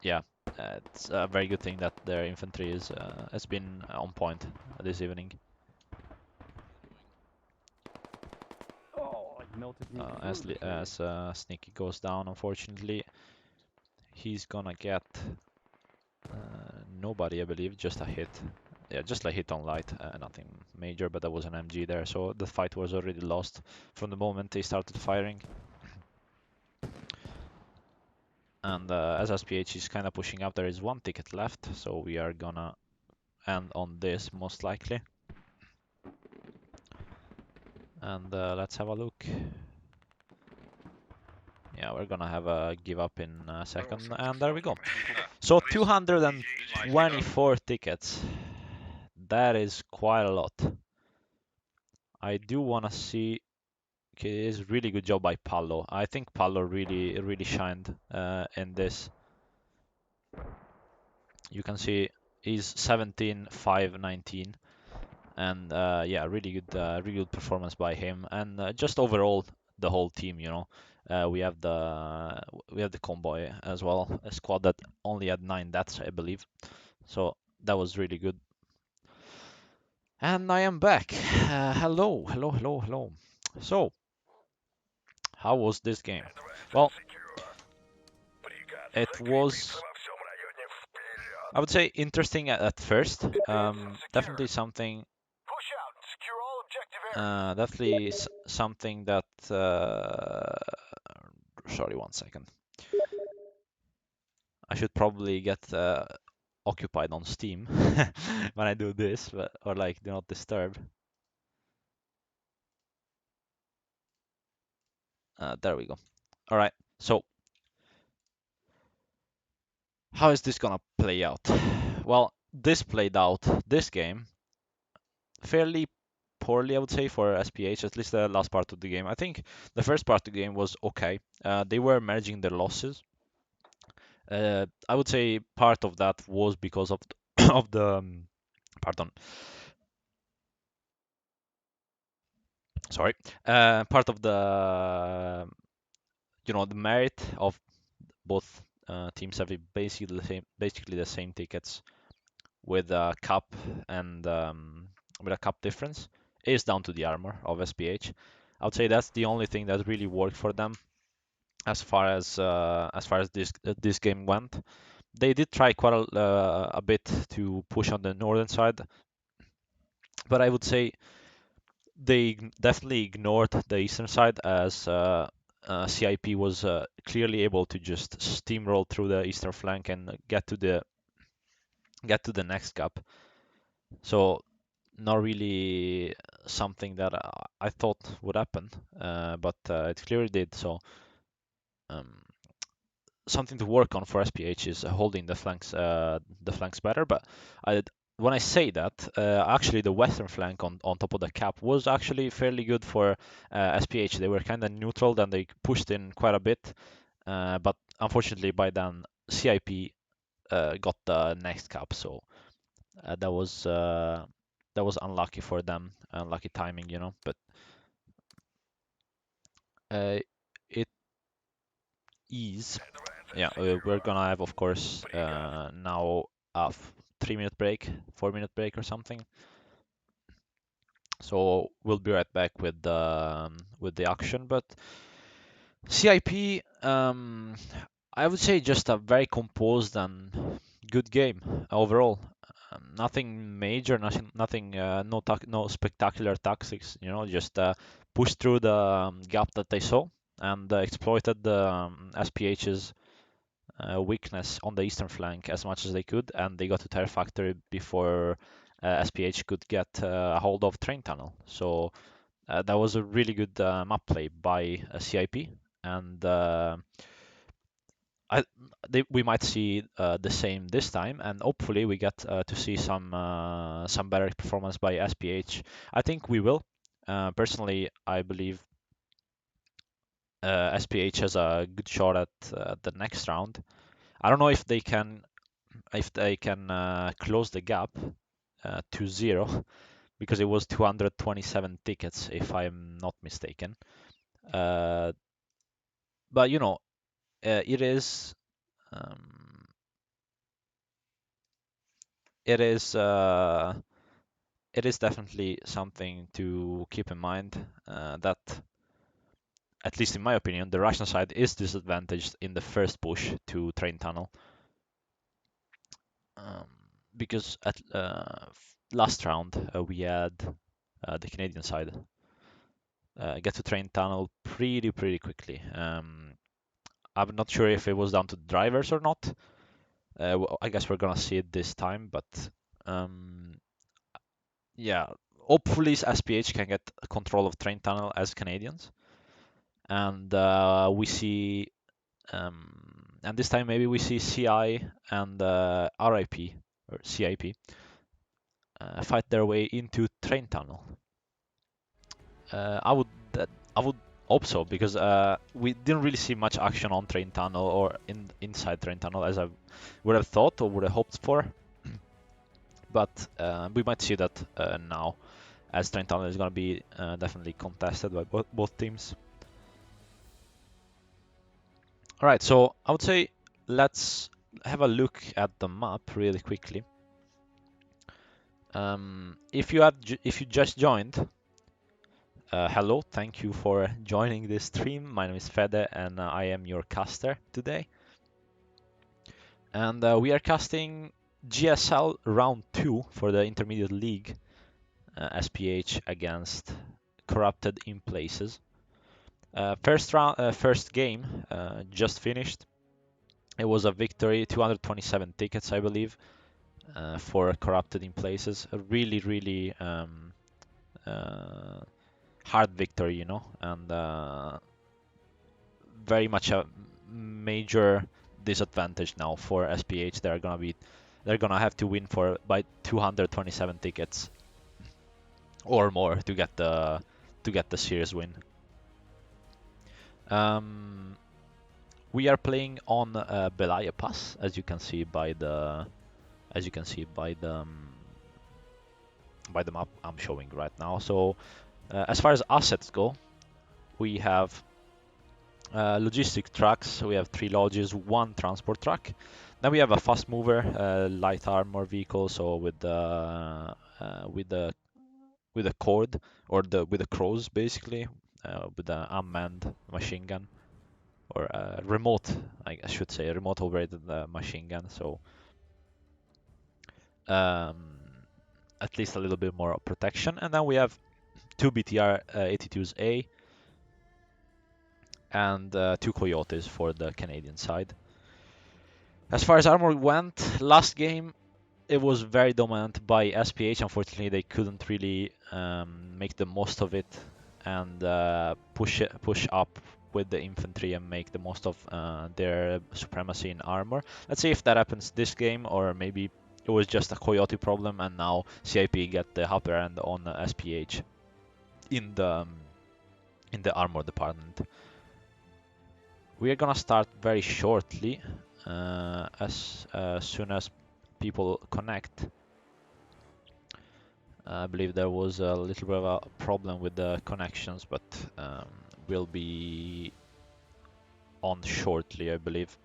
Speaker 2: yeah, it's a very good thing that their infantry is has been on point this evening.
Speaker 8: Oh, I melted me.
Speaker 2: As Sneaky goes down, unfortunately, he's gonna get nobody, I believe, just a hit. Yeah, just a hit on light, nothing major, but there was an MG there, so the fight was already lost from the moment they started firing. And as SPH is kind of pushing up, there is one ticket left, so we are gonna end on this most likely. And let's have a look. Yeah, we're gonna have a give up in a second, and there we go. So 224 tickets. That is quite a lot. I do wanna see. Okay, it is really good job by Paolo. I think Paolo really shined in this. You can see he's 17, 5, 19, and yeah, really good performance by him. And just overall, the whole team, you know, we have the convoy as well, a squad that only had 9 deaths, I believe. So that was really good. And I am back. Hello. So, how was this game? Well, it was, I would say, interesting at first. Definitely something.
Speaker 4: Push out and secure all objective areas.
Speaker 2: Definitely something that. Sorry, 1 second. I should probably get occupied on Steam when I do this, but, or like do not disturb. There we go. All right. So, how is this gonna play out? Well, this played out this game fairly poorly, I would say, for SPH, at least the last part of the game. I think the first part of the game was okay. They were managing their losses. I would say part of that was because of of the pardon. Sorry. Part of the the merit of both teams having basically the same tickets with a cup and with a cup difference is down to the armor of SPH. I would say that's the only thing that really worked for them as far as this game went. They did try quite a bit to push on the northern side, but I would say they definitely ignored the eastern side as CIP was clearly able to just steamroll through the eastern flank and get to the next gap. So not really something that I thought would happen, but it clearly did. So um, something to work on for SPH is holding the flanks better. But when I say that, actually the western flank on top of the cap was actually fairly good for SPH. They were kind of neutral, then they pushed in quite a bit, but unfortunately by then CIP got the next cap, so that was unlucky for them, unlucky timing, you know. But it is, yeah. We're gonna have, of course, now a 3-minute break, 4-minute break or something. So we'll be right back with the action. But CIP, I would say just a very composed and good game overall. Nothing major, nothing, no spectacular tactics. You know, just pushed through the gap that they saw and exploited the SPH's weakness on the eastern flank as much as they could, and they got to Tire Factory before SPH could get a hold of Train Tunnel. So that was a really good map play by CIP, and we might see the same this time, and hopefully we get to see some better performance by SPH. I think we will. Personally, I believe SPH has a good shot at the next round. I don't know if they can close the gap to 0, because it was 227 tickets if I'm not mistaken. But you know, it is it is definitely something to keep in mind, that at least in my opinion the Russian side is disadvantaged in the first push to Train Tunnel, um, because at last round we had the Canadian side get to Train Tunnel pretty quickly. I'm not sure if it was down to drivers or not. I guess we're gonna see it this time, but yeah, hopefully SPH can get control of Train Tunnel as Canadians, and we see, and this time maybe we see CI and RIP or CIP fight their way into Train Tunnel. I would hope so, because we didn't really see much action on Train Tunnel or inside Train Tunnel as I would have thought or would have hoped for. But we might see that now, as Train Tunnel is going to be definitely contested by both teams. All right, so I would say let's have a look at the map really quickly. If you just joined, hello, thank you for joining this stream. My name is Fede, and I am your caster today. And we are casting GSL round 2 for the Intermediate League, SPH against Corrupted in Places. First game just finished. It was a victory, 227 tickets, I believe, for Corrupted in Places. A really hard victory, you know, and very much a major disadvantage now for SPH. They're gonna have to win by 227 tickets or more to get the series win. We are playing on Belaya Pass, as you can see by the map I'm showing right now. So as far as assets go, we have logistic trucks. We have 3 lodges, 1 transport truck. Then we have a fast mover, light armor vehicle. So with the cord, or with the crows basically, with the unmanned machine gun, or remote, I should say, remote operated machine gun. So at least a little bit more protection. And then we have 2 BTR 82s A and 2 Coyotes for the Canadian side. As far as armor went, last game it was very dominant by SPH. Unfortunately, they couldn't really make the most of it and push up with the infantry and make the most of their supremacy in armor. Let's see if that happens this game, or maybe it was just a Coyote problem, and now CIP get the upper end on SPH in the armor department. We are gonna start very shortly, as soon as people connect. I believe there was a little bit of a problem with the connections, but we'll be on shortly, I believe.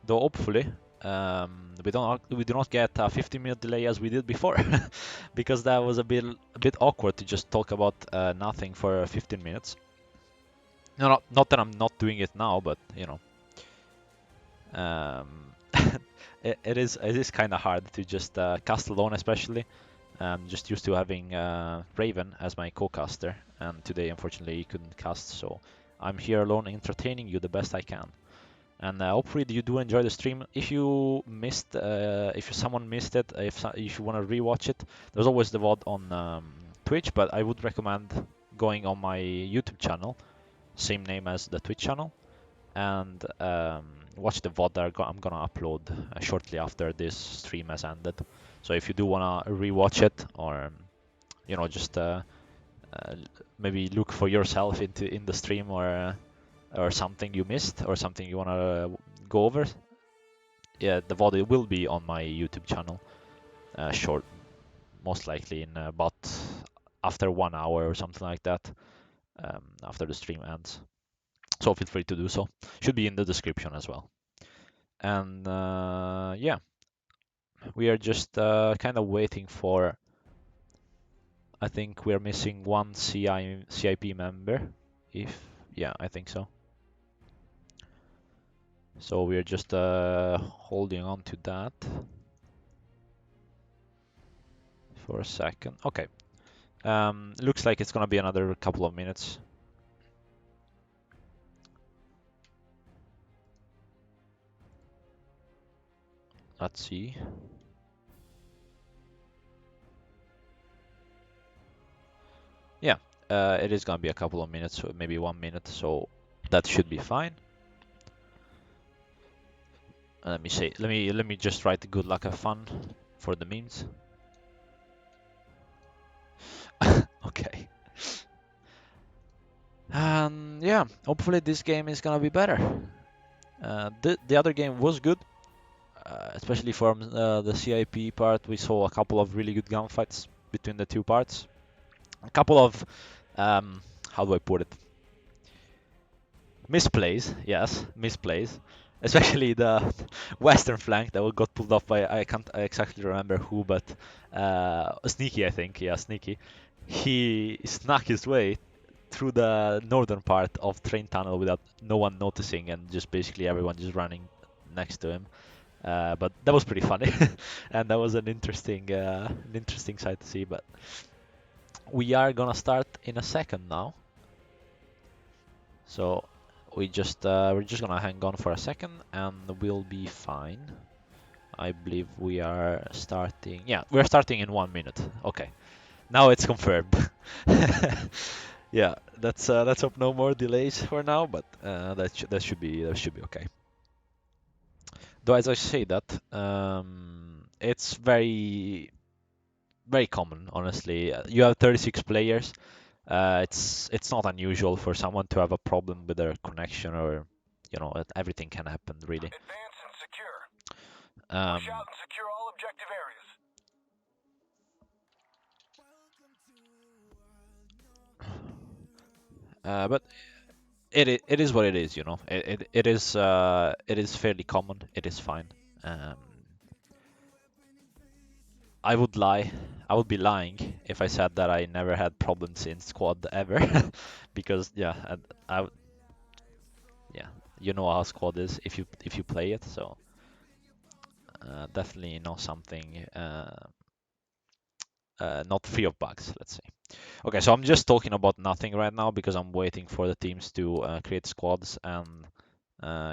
Speaker 2: Though hopefully we do not get a 15-minute delay as we did before, because that was a bit awkward to just talk about nothing for 15 minutes. No, not that I'm not doing it now, but you know, it is kind of hard to just cast alone, especially. I'm just used to having Raven as my co-caster, and today unfortunately he couldn't cast, so I'm here alone entertaining you the best I can. And hopefully you do enjoy the stream. If you missed, if someone missed it, if you want to rewatch it, there's always the VOD on Twitch, but I would recommend going on my YouTube channel, same name as the Twitch channel, and watch the VOD that I'm gonna upload shortly after this stream has ended. So if you do wanna rewatch it, or you know, just maybe look for yourself in the stream, or something you missed, or something you wanna go over, yeah, the VOD will be on my YouTube channel, short, most likely in about after 1 hour or something like that, after the stream ends. So feel free to do so. Should be in the description as well. And yeah, we are just kind of waiting for. I think we're missing one CIP member. Yeah, I think so. So we're just holding on to that for a second. Okay. Looks like it's gonna be another couple of minutes. Let's see. Yeah, it is gonna be a couple of minutes, maybe 1 minute, so that should be fine. Let me say, let me just write good luck, have fun for the memes. Okay. And yeah, hopefully this game is gonna be better. The other game was good, especially from the CIP part. We saw a couple of really good gunfights between the two parts. A couple of, how do I put it? Misplays, yes, misplays. Especially the western flank that got pulled off by, I can't exactly remember who, but Sneaky, I think. Yeah, Sneaky. He snuck his way through the northern part of train tunnel without no one noticing, and just basically everyone just running next to him. But that was pretty funny, and that was an interesting sight to see. But we are gonna start in a second now, so we're just gonna hang on for a second, and we'll be fine. I believe we are starting. Yeah, we're starting in 1 minute. Okay, now it's confirmed. Yeah, let's hope no more delays for now, but that should be okay. Though as I say that, it's very common, honestly. You have 36 players. It's not unusual for someone to have a problem with their connection, or you know, everything can happen really.
Speaker 4: Advance and secure.
Speaker 2: Um,
Speaker 4: Push out and secure all objective areas.
Speaker 2: but it is what it is, you know. It is fairly common. It is fine. I would lie. I would be lying if I said that I never had problems in squad ever, because yeah, yeah, you know how squad is if you play it, so definitely know something. Not free of bugs, let's say. Okay, so I'm just talking about nothing right now because I'm waiting for the teams to create squads and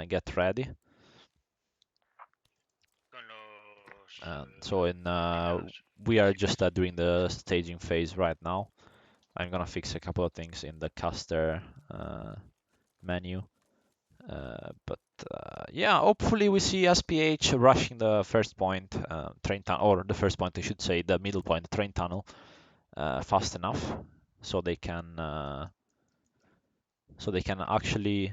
Speaker 2: get ready. So we are just doing the staging phase right now. I'm gonna fix a couple of things in the caster menu, but yeah, hopefully we see SPH rushing the first point, train tunnel, or the first point, I should say, the middle point, the train tunnel, fast enough, so they can actually,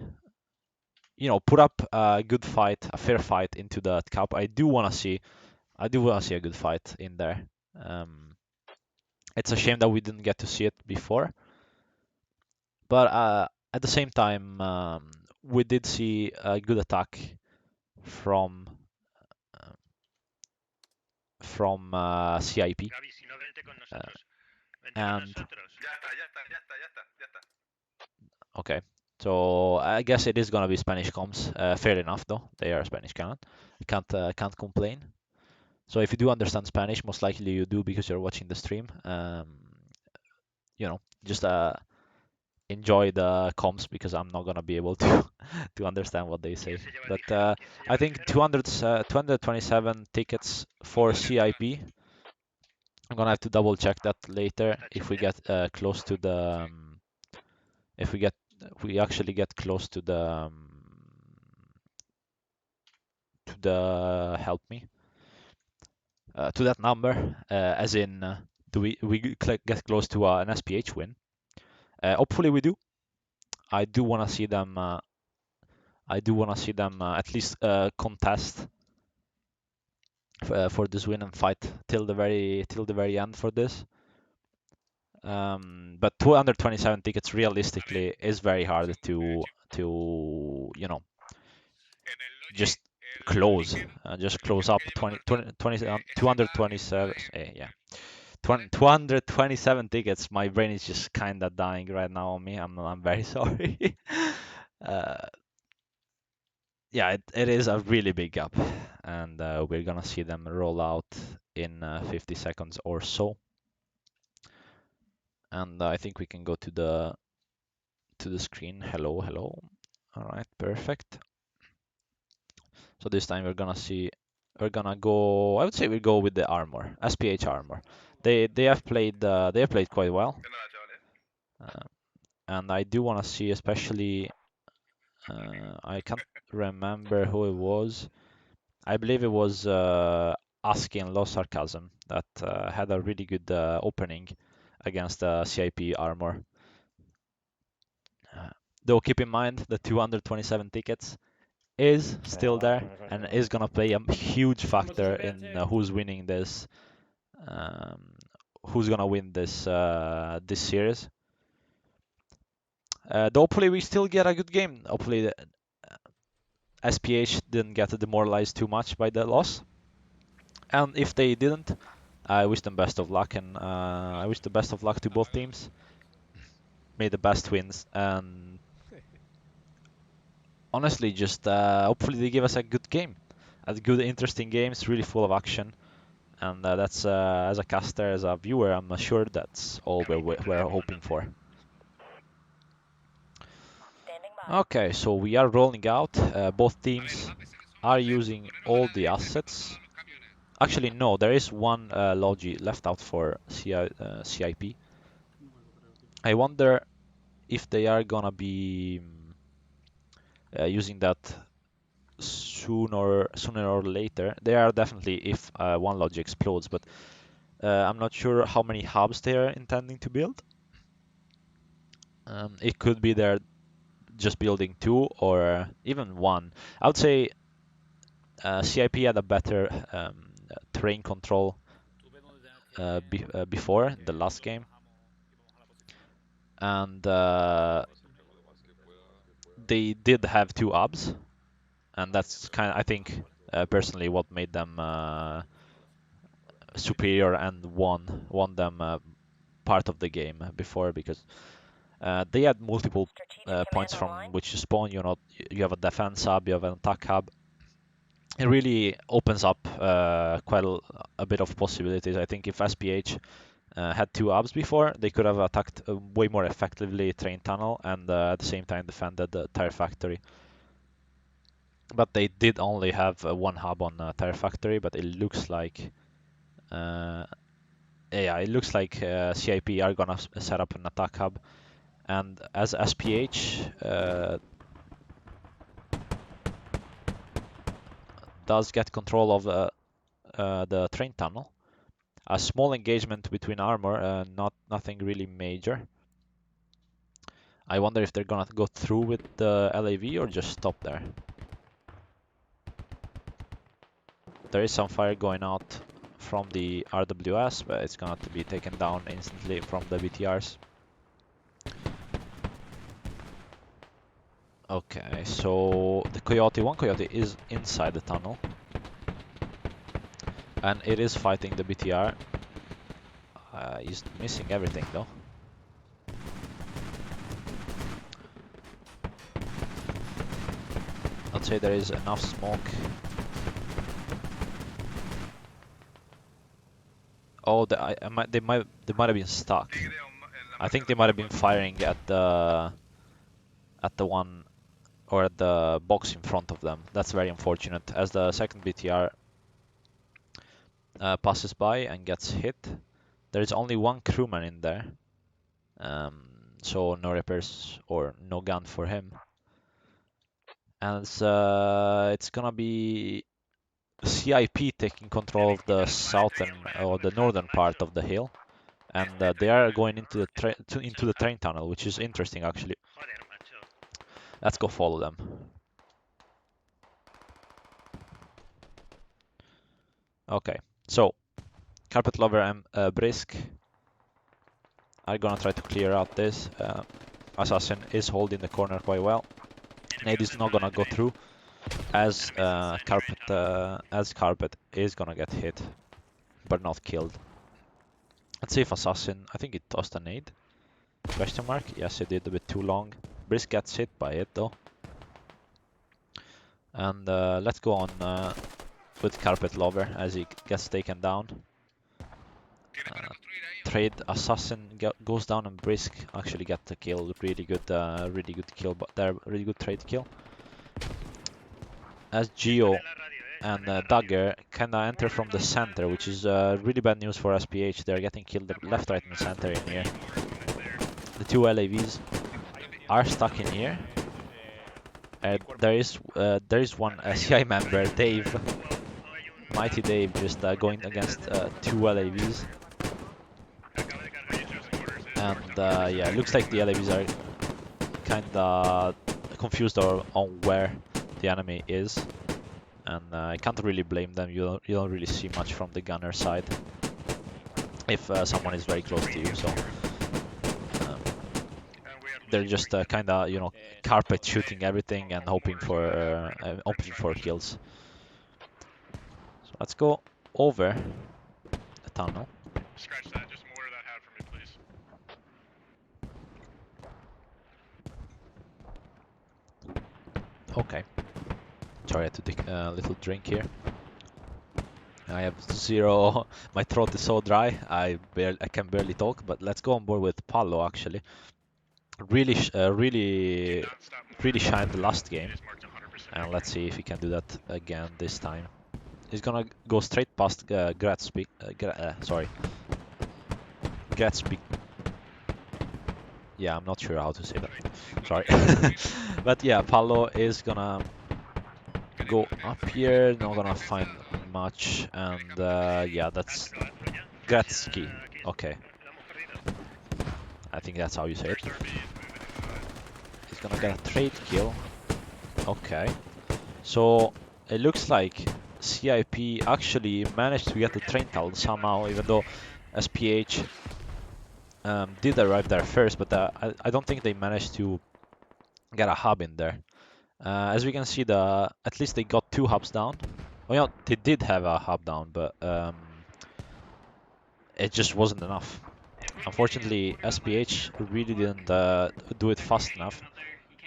Speaker 2: you know, put up a good fight, a fair fight into the cup. I do want to see a good fight in there. It's a shame that we didn't get to see it before, but at the same time, we did see a good attack from uh, CIP.
Speaker 6: Gaby, si no, vente con nosotros. Vente con
Speaker 2: And
Speaker 6: nosotros.
Speaker 3: Ya está.
Speaker 2: okay, so I guess it is gonna be Spanish comms. Fair enough, though. They are Spanish canon. Can't complain. So if you do understand Spanish, most likely you do because you're watching the stream. You know, just enjoy the comms because I'm not gonna be able to to understand what they say.
Speaker 6: ¿Quién se lleva el
Speaker 2: But
Speaker 6: ligero? ¿Quién se lleva
Speaker 2: I
Speaker 6: el
Speaker 2: think
Speaker 6: ligero?
Speaker 2: 227 tickets for CIP. I'm gonna have to double check that later
Speaker 6: ¿Está
Speaker 2: if we
Speaker 6: Chender?
Speaker 2: get close to the if we actually get close to the help me to that number, as in do we get close to an SPH win? Hopefully we do. I do want to see them. At least contest for this win and fight till the very end for this. But 227 tickets realistically is very hard to you know just close up 227 yeah 227 tickets. My brain is just kind of dying right now on me. I'm very sorry. uh, yeah, it is a really big gap, and we're gonna see them roll out in 50 seconds or so. And I think we can go to the screen. Hello. All right, perfect. So this time we're gonna go. I would say we go with the armor, SPH armor. They have played quite well, and I do want to see especially. I can't remember who it was. I believe it was Aski and Low Sarcasm that had a really good opening against CIP armor. Though keep in mind the 227 tickets is still there and is gonna play a huge factor in who's winning this, um, who's gonna win this this series. Though hopefully we still get a good game. Hopefully the SPH didn't get demoralized too much by the loss, and if they didn't, I wish them best of luck, and I wish the best of luck to both teams. May the best wins, and honestly, just hopefully they give us a good game, a good, interesting game. It's really full of action, and that's as a caster, as a viewer, I'm sure that's all we're hoping for.
Speaker 5: Standing by.
Speaker 2: Okay, so we are rolling out. Both teams are using all the assets. Actually, no, there is one Logi left out for CIP. I wonder if they are gonna be using that sooner or later. They are definitely if one Logi explodes, but I'm not sure how many hubs they are intending to build. It could be they're just building 2 or even 1. I would say CIP had a better terrain control before the last game, and they did have 2 hubs, and that's kind of, I think, personally what made them superior and won them part of the game before, because they had multiple
Speaker 5: Strategic
Speaker 2: points
Speaker 5: command
Speaker 2: from
Speaker 5: online.
Speaker 2: which you spawn. You have a defense hub, you have an attack hub. It really opens up quite a bit of possibilities. I think if SPH had 2 hubs before, they could have attacked way more effectively train tunnel and at the same time defended the tire factory. But they did only have 1 hub on tire factory, but it looks like CIP are gonna set up an attack hub, and as SPH does get control of the train tunnel. A small engagement between armor, nothing really major. I wonder if they're gonna go through with the LAV or just stop there. There is some fire going out from the RWS, but it's gonna be taken down instantly from the BTRs. Okay, so the one Coyote is inside the tunnel. And it is fighting the BTR. He's missing everything though. I'd say there is enough smoke. Oh, they might have been stuck. I think they might have been firing at the one or at the box in front of them. That's very unfortunate. As the second BTR passes by and gets hit, there is only one crewman in there. So no repairs or no gun for him. And it's gonna be CIP taking control of the southern or the northern part of the hill, and they are going into the train tunnel, which is interesting actually. Let's go follow them. Okay, so Carpet Lover and Brisk are gonna try to clear out this. Assassin is holding the corner quite well. Nade is not gonna go through, as Carpet is gonna get hit, but not killed. Let's see if Assassin, I think it tossed a nade. Question mark? Yes, it did, a bit too long. Brisk gets hit by it though. And let's go on with Carpet Lover as he gets taken down. Trade Assassin goes down and Brisk actually get the kill. Really good kill, but there, really good trade kill. As Geo and Dagger kinda enter from the center, which is really bad news for SPH. They're getting killed left, right, and center in here. The two LAVs are stuck in here. There is one CI member, Dave, Mighty Dave, just going against two LAVs. And yeah, it looks like the LAVs are kinda confused on where the enemy is. And I can't really blame them. You don't really see much from the gunner side if someone is very close to you. So they're just kinda, you know, carpet shooting everything and hoping for kills. So let's go over the tunnel.
Speaker 3: Scratch that. Just water that hat for me, please.
Speaker 2: Okay. Sorry, I had to take a little drink here. I have zero. My throat is so dry. I can barely talk. But let's go on board with Palo. Actually, really shined the last game, and let's see if he can do that again this time. He's gonna go straight past Gretzky. Gretzky. Yeah, I'm not sure how to say that. Sorry. But yeah, Palo is gonna go up here. Not gonna find much, and yeah, that's Gretzky. Okay, I think that's how you say it. He's gonna get a trade kill. Okay, so it looks like CIP actually managed to get the train tunnel somehow, even though SPH did arrive there first, but I don't think they managed to get a hub in there. As we can see, at least they got two hubs down. Well, yeah, they did have a hub down, but it just wasn't enough. Unfortunately, SPH really didn't do it fast enough,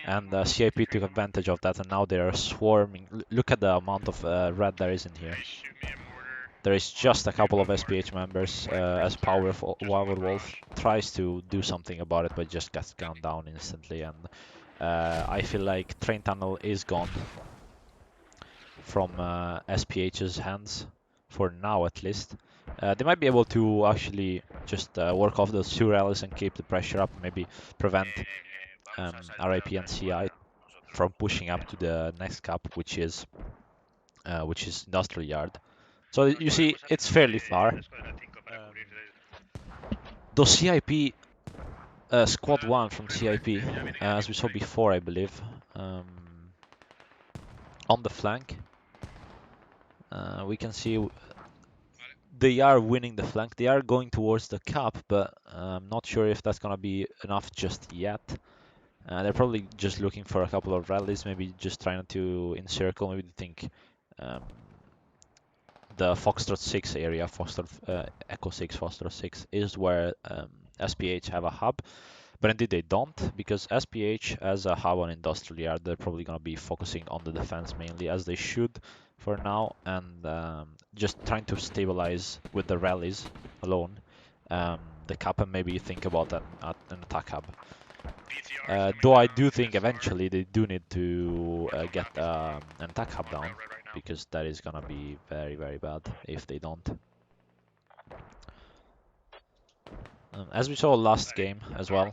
Speaker 2: and CIP took advantage of that, and now they are swarming. Look at the amount of red there is in here. There is just a couple of SPH members, as powerful Wild Wolf tries to do something about it, but just gets gunned down instantly, and I feel like train tunnel is gone from SPH's hands, for now at least. They might be able to actually just work off those two rallies and keep the pressure up, maybe prevent RIP and CI from pushing up to the next cap, which is which is industrial yard. So you see, it's fairly far. Though CIP, squad 1 from CIP, as we saw before, I believe, on the flank, we can see they are winning the flank. They are going towards the cap, but I'm not sure if that's gonna be enough just yet. They're probably just looking for a couple of rallies, maybe just trying to encircle. Maybe they think the Foxtrot 6 area, Echo 6, Foxtrot 6, is where SPH have a hub. But indeed they don't, because SPH as a hub on industrial yard, they're probably going to be focusing on the defense mainly, as they should for now, and just trying to stabilize with the rallies alone the cap, and maybe think about an attack hub. Though I do think eventually they do need to get an attack hub down, because that is gonna be very, very bad if they don't. As we saw last game as well,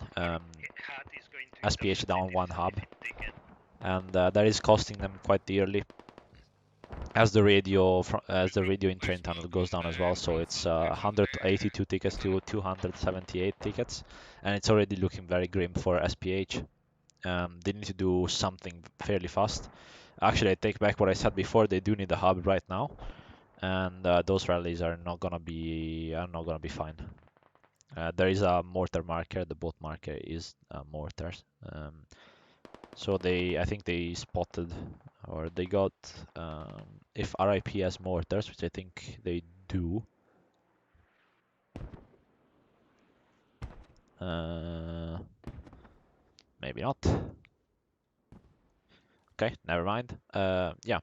Speaker 2: SPH down one hub, and that is costing them quite dearly, as the radio in train tunnel goes down as well. So it's 182 tickets to 278 tickets, and it's already looking very grim for SPH. They need to do something fairly fast. Actually, I take back what I said before. They do need a hub right now, and those rallies are not gonna be fine. There is a mortar marker. The boat marker is mortars. So I think they spotted, or they got, if RIP has mortars, which I think they do. Maybe not. Okay, never mind. Yeah.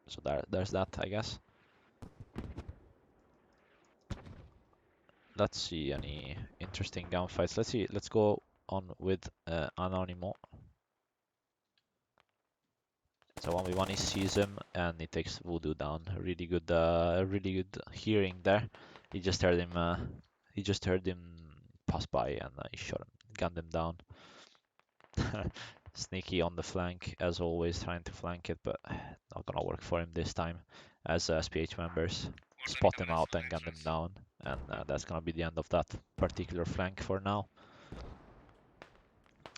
Speaker 2: So there's that, I guess. Let's see any interesting gunfights. Let's go on with Anonimo. So 1v1 he sees him and he takes Voodoo down. Really good hearing there. He just heard him pass by, and he shot him, gunned him down. Sneaky on the flank as always, trying to flank it, but not gonna work for him this time, as SPH members spot him out and gun him down, and that's gonna be the end of that particular flank for now.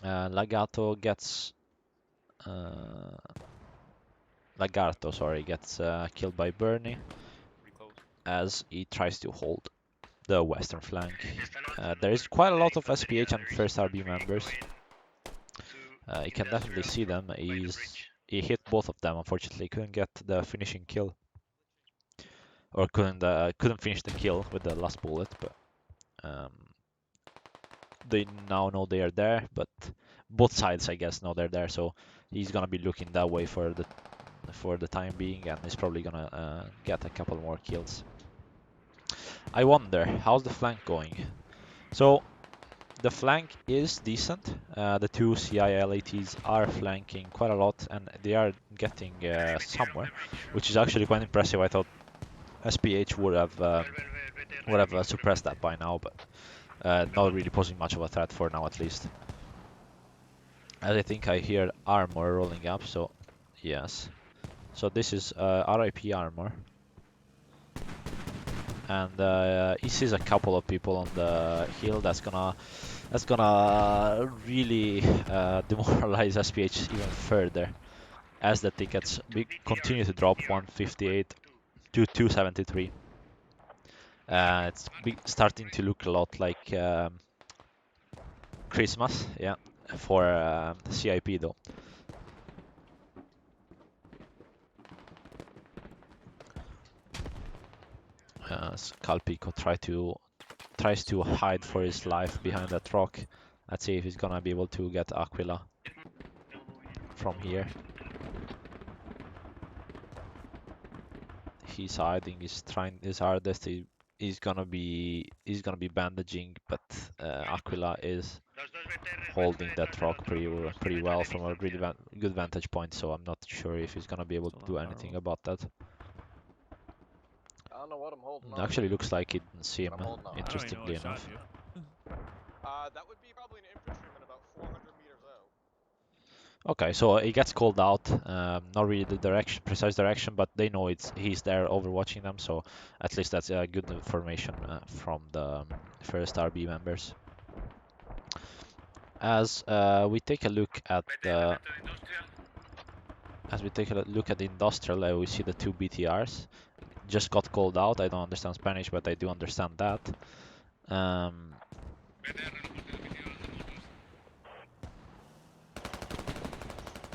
Speaker 2: Lagarto gets killed by Bernie as he tries to hold the western flank. There is quite a lot of SPH and first RB members. You can definitely see them. He hit both of them. Unfortunately, couldn't get the finishing kill, or couldn't finish the kill with the last bullet. But they now know they are there. But both sides, I guess, know they're there. So he's gonna be looking that way for the time being, and he's probably gonna get a couple more kills. I wonder, how's the flank going? So the flank is decent. The two CILATs are flanking quite a lot, and they are getting somewhere, which is actually quite impressive. I thought SPH would have suppressed that by now, but not really posing much of a threat for now, at least. As I think I hear armor rolling up, so yes. So this is RIP armor. And he sees a couple of people on the hill. That's gonna really demoralize SPH even further, as the tickets continue to drop, 158 to 273. It's starting to look a lot like Christmas, yeah, for CIP though. Calpico tries to hide for his life behind that rock. Let's see if he's gonna be able to get Aquila from here. He's hiding. He's trying his hardest. He's gonna be bandaging, but Aquila is holding that rock pretty well from a really good vantage point. So I'm not sure if he's gonna be able to do anything about that.
Speaker 4: I don't know what I'm holding on
Speaker 2: Actually,
Speaker 4: to.
Speaker 2: looks like he didn't see him.
Speaker 4: I'm holding on.
Speaker 2: Interestingly enough.
Speaker 7: That would be probably an infantryman about 400 meters
Speaker 2: Okay, so he gets called out. Not really the precise direction, but they know he's there overwatching them. So at least that's good information from the first RB members. As we take a look at the industrial, we see the two BTRs just got called out. I don't understand Spanish, but I do understand that.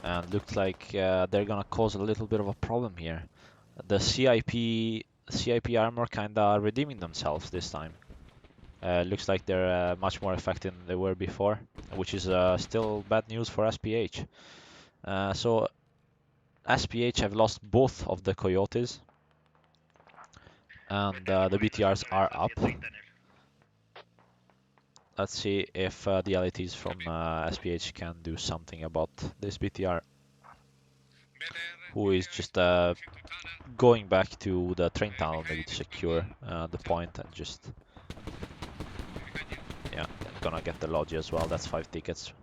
Speaker 2: And looks like they're gonna cause a little bit of a problem here. The CIP armor kinda redeeming themselves this time. Looks like they're much more effective than they were before, which is still bad news for SPH. So SPH have lost both of the Coyotes, and the BTRs are up. Let's see if the LATs from SPH can do something about this BTR, who is just going back to the train tunnel maybe to secure the point and just, yeah, gonna get the Logi as well. That's 5 tickets,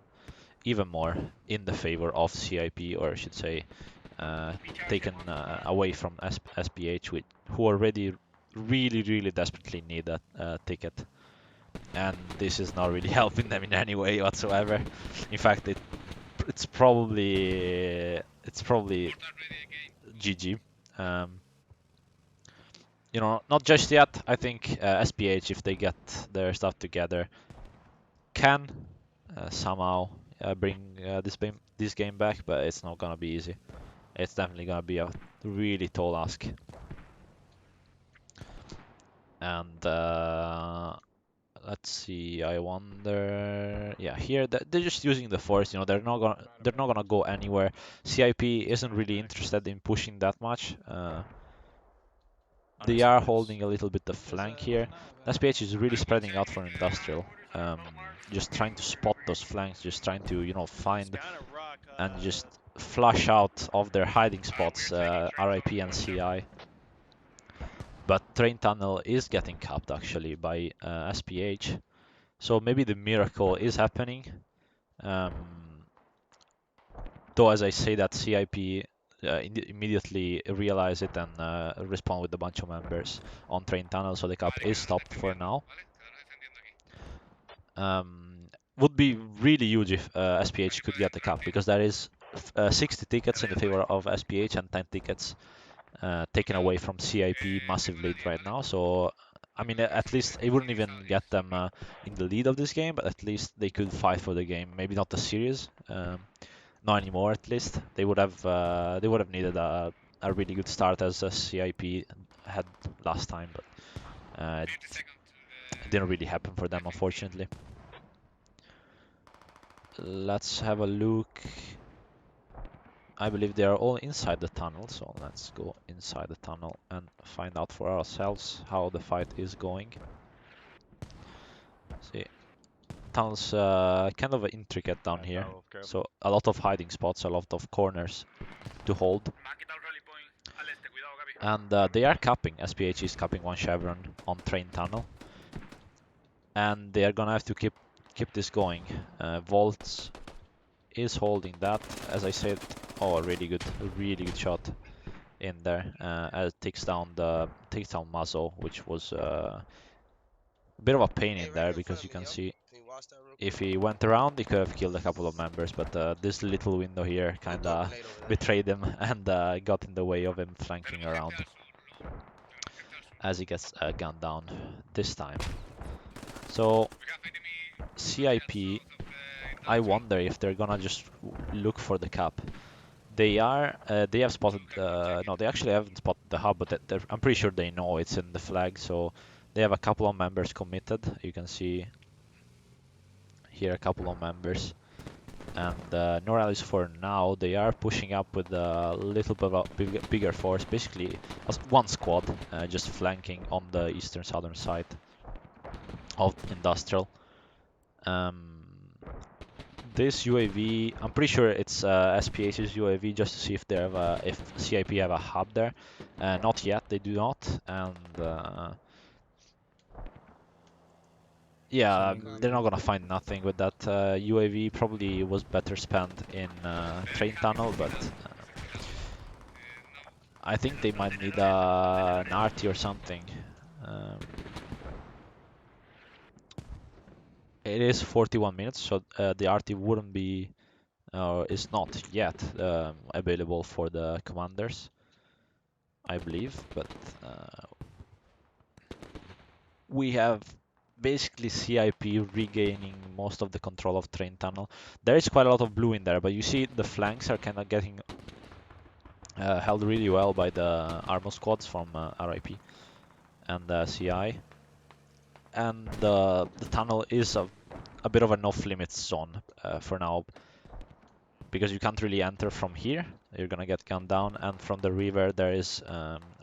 Speaker 2: even more in the favor of CIP, or I should say taken away from SPH, who already really desperately need that ticket. And this is not really helping them in any way whatsoever. In fact, it's probably GG. You know, not just yet. I think SPH, if they get their stuff together, can somehow bring this game back, but it's not gonna be easy. It's definitely gonna be a really tall ask. And let's see. I wonder. Yeah, here they're just using the force. You know, they're not gonna go anywhere. CIP isn't really interested in pushing that much. They are holding a little bit the flank here. SPH is really spreading out for industrial. Just trying to spot those flanks. Just trying to, you know, find and just flush out of their hiding spots. RIP and CI. But train tunnel is getting capped actually by SPH. So maybe the miracle is happening. Though as I say that, CIP immediately realize it and respond with a bunch of members on train tunnel, so the cap is stopped for now. Would be really huge if SPH could get the cap, because there is 60 tickets in the favor of SPH and 10 tickets taken away from CIP, massive lead right now. So I mean, at least it wouldn't even get them in the lead of this game, but at least they could fight for the game. Maybe not the series, not anymore. At least they would have needed a really good start as a CIP had last time, but it didn't really happen for them, unfortunately. Let's have a look. I believe they are all inside the tunnel, so let's go inside the tunnel and find out for ourselves how the fight is going. See, tunnel's kind of intricate down here, so a lot of hiding spots, a lot of corners to hold. And they are capping. SPH is capping one chevron on train tunnel, and they are gonna have to keep this going. Volts is holding that, as I said. Oh, a really good shot in there. As it takes down Mazo, which was a bit of a pain in there, because you can see if he went around, he could have killed a couple of members, but this little window here kinda betrayed him and got in the way of him flanking around, as he gets gunned down this time. So CIP, I wonder if they're gonna just look for the cap. They have spotted, no, they actually haven't spotted the hub, but I'm pretty sure they know it's in the flag, so they have a couple of members committed. You can see here a couple of members. And Noralis, for now, they are pushing up with a little bit of a bigger force, basically as one squad, just flanking on the eastern southern side of industrial. This UAV, I'm pretty sure it's SPH's UAV, just to see if they have if CIP have a hub there. Not yet, they do not, and Yeah,
Speaker 8: Sending
Speaker 2: they're not
Speaker 8: UAV.
Speaker 2: gonna find nothing with that. UAV probably was better spent in train tunnel, but I think they might need an RT or something. Um, it is 41 minutes, so the RT wouldn't be, is not yet available for the commanders, I believe. But we have basically CIP regaining most of the control of train tunnel. There is quite a lot of blue in there, but you see the flanks are kind of getting held really well by the armor squads from RIP and CI. And the tunnel is a bit of an off-limits zone for now, because you can't really enter from here. You're gonna get gunned down, and from the river there is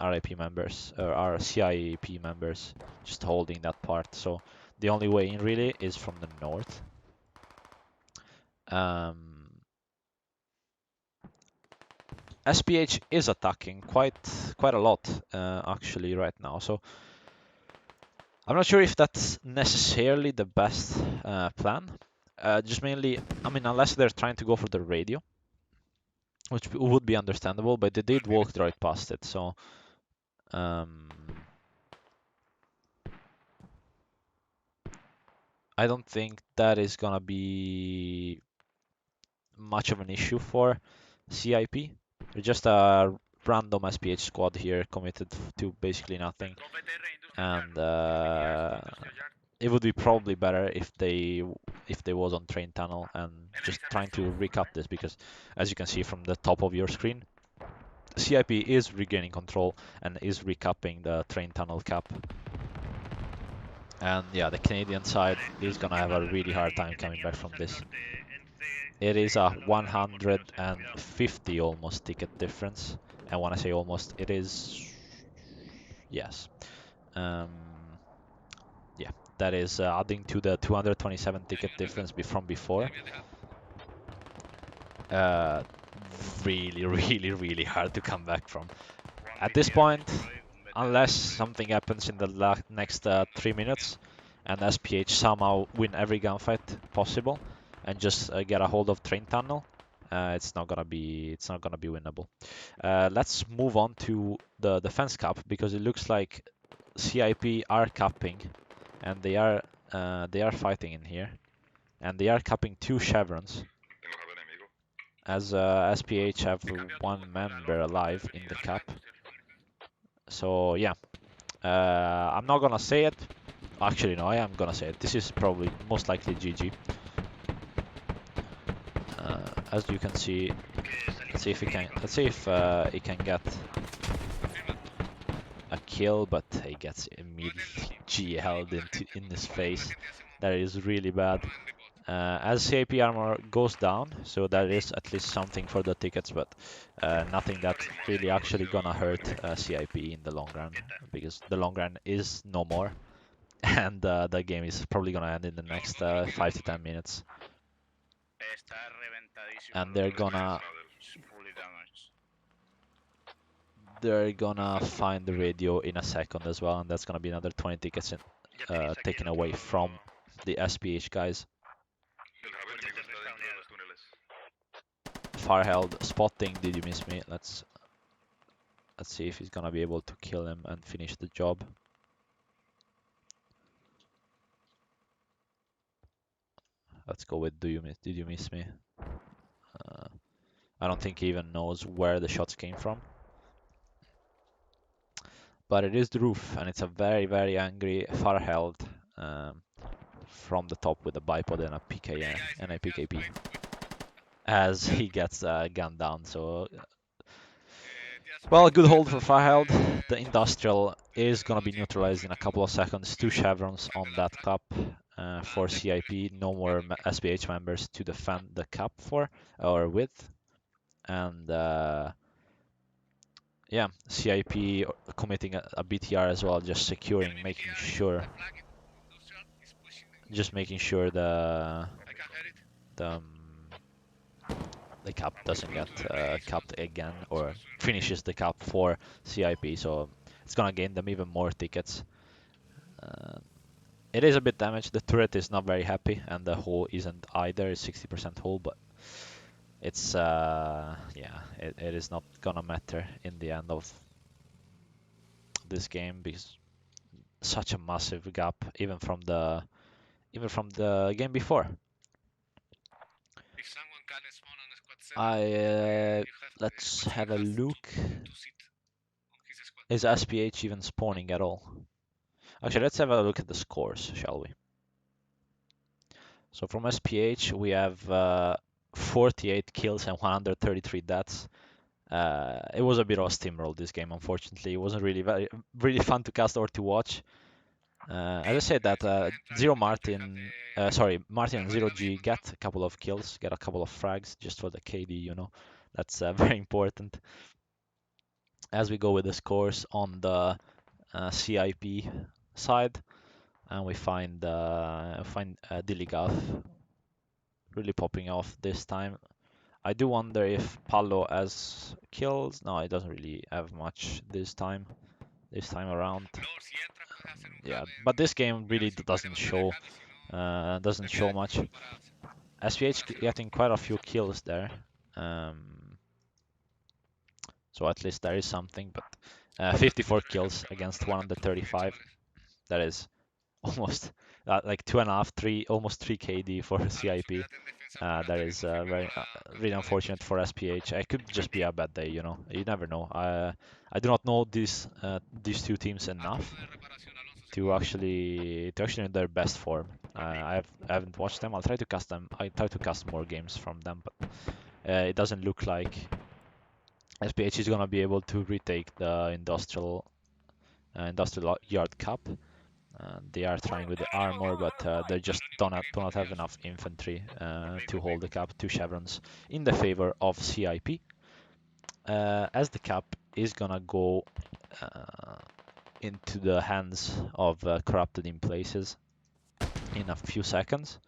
Speaker 2: RIP members or our CIP members just holding that part. So the only way in really is from the north. SPH is attacking quite a lot actually right now. So I'm not sure if that's necessarily the best plan. Just mainly, I mean, unless they're trying to go for the radio, which would be understandable, but they did walk right past it, so I don't think that is gonna be much of an issue for CIP. They're just a random SPH squad here committed to basically nothing, and it would be probably better if they was on train tunnel and just trying to recap this, because as you can see from the top of your screen, CIP is regaining control and is recapping the train tunnel cap. And yeah, the Canadian side is gonna have a really hard time coming back from this. It is a 150 almost ticket difference, and when I say almost, it is, yes. Yeah, that is adding to the 227 ticket difference from before. Really, really, really hard to come back from. At this point, unless something happens in the next 3 minutes and SPH somehow win every gunfight possible and just get a hold of train tunnel, it's not gonna be winnable. Let's move on to the defense cap, because it looks like CIP are capping, and they are fighting in here, and they are capping 2 chevrons, as SPH have 1 member alive in the cap. So yeah, I'm not gonna say it. Actually, no, I am gonna say it. This is probably most likely GG. As you can see, let's see if he can get a kill, but he gets immediately GL'd in his face. That is really bad. As CIP armor goes down, so that is at least something for the tickets, but nothing that really actually gonna hurt CIP in the long run, because the long run is no more, and the game is probably gonna end in the next 5 to 10 minutes. And they're gonna find the radio in a second as well, and that's gonna be another 20 tickets taken away from the SPH guys. Farheld spotting, did you miss me? Let's see if he's gonna be able to kill him and finish the job. Let's go with did you miss me? I don't think he even knows where the shots came from. But it is the roof, and it's a very, very angry Farheld from the top with a bipod and a PK and a PKP as he gets gunned down. So well, a good hold for Farheld. The industrial is gonna be neutralized in a couple of seconds. 2 chevrons on that cap for CIP. No more SPH members to defend the cap for or with. And yeah, CIP committing a BTR as well, just securing, making sure the cap doesn't get capped again, or finishes the cap for CIP, so it's gonna gain them even more tickets. It is a bit damaged. The turret is not very happy, and the hull isn't either. It's 60% hull, but it's yeah, it is not gonna matter in the end of this game because such a massive gap, even from the game before.
Speaker 3: If someone can spawn on squad 7,
Speaker 2: I
Speaker 3: you have
Speaker 2: let's
Speaker 3: squad 7
Speaker 2: have a
Speaker 3: has
Speaker 2: look.
Speaker 3: two seat on his squad.
Speaker 2: Is SPH even spawning at all? Actually, let's have a look at the scores, shall we? So from SPH, we have 48 kills and 133 deaths. It was a bit of a steamroll this game, unfortunately. It wasn't really fun to cast or to watch. As I said, that Zero Martin, Martin and Zero G get a couple of kills, get a couple of frags just for the KD, you know. That's very important. As we go with the scores on the CIP side, and we find Diligath really popping off this time. I do wonder if Palo has kills. No, it doesn't really have much this time. This time around.
Speaker 3: Luego, si entra, puedes hacer un
Speaker 2: Yeah,
Speaker 3: hub
Speaker 2: but this game
Speaker 3: y a ver
Speaker 2: really
Speaker 3: si
Speaker 2: doesn't
Speaker 3: podemos ganar
Speaker 2: show
Speaker 3: hub y si no,
Speaker 2: doesn't
Speaker 3: te
Speaker 2: show
Speaker 3: quedas
Speaker 2: much.
Speaker 3: solo para
Speaker 2: SPH
Speaker 3: hacerlo
Speaker 2: getting quite a few kills there. So at least there is something, but 54 kills against 135. That is almost like 2.5, 3, almost 3 KD for CIP. That is very really unfortunate for SPH. It could just be a bad day, you know. You never know. I do not know these two teams enough to actually in their best form. I haven't watched them. I'll try to cast them. I try to cast more games from them, but it doesn't look like SPH is gonna be able to retake the industrial yard cup. They are trying with the armor, but they just do not have enough infantry to hold the cap. Two chevrons in the favor of CIP, as the cap is gonna go into the hands of corrupted in places in a few seconds.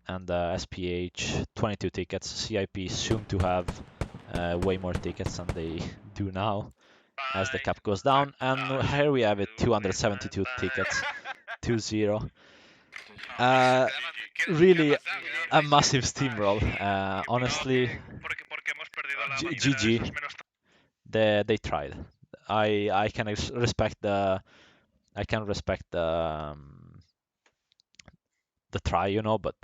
Speaker 2: And SPH 22 tickets. CIP soon to have way more tickets than they do now as the cap goes down. And here we have it, 272 tickets, 2-0. Really a massive steamroll. Honestly, GG. They tried. I can respect the try, you know, but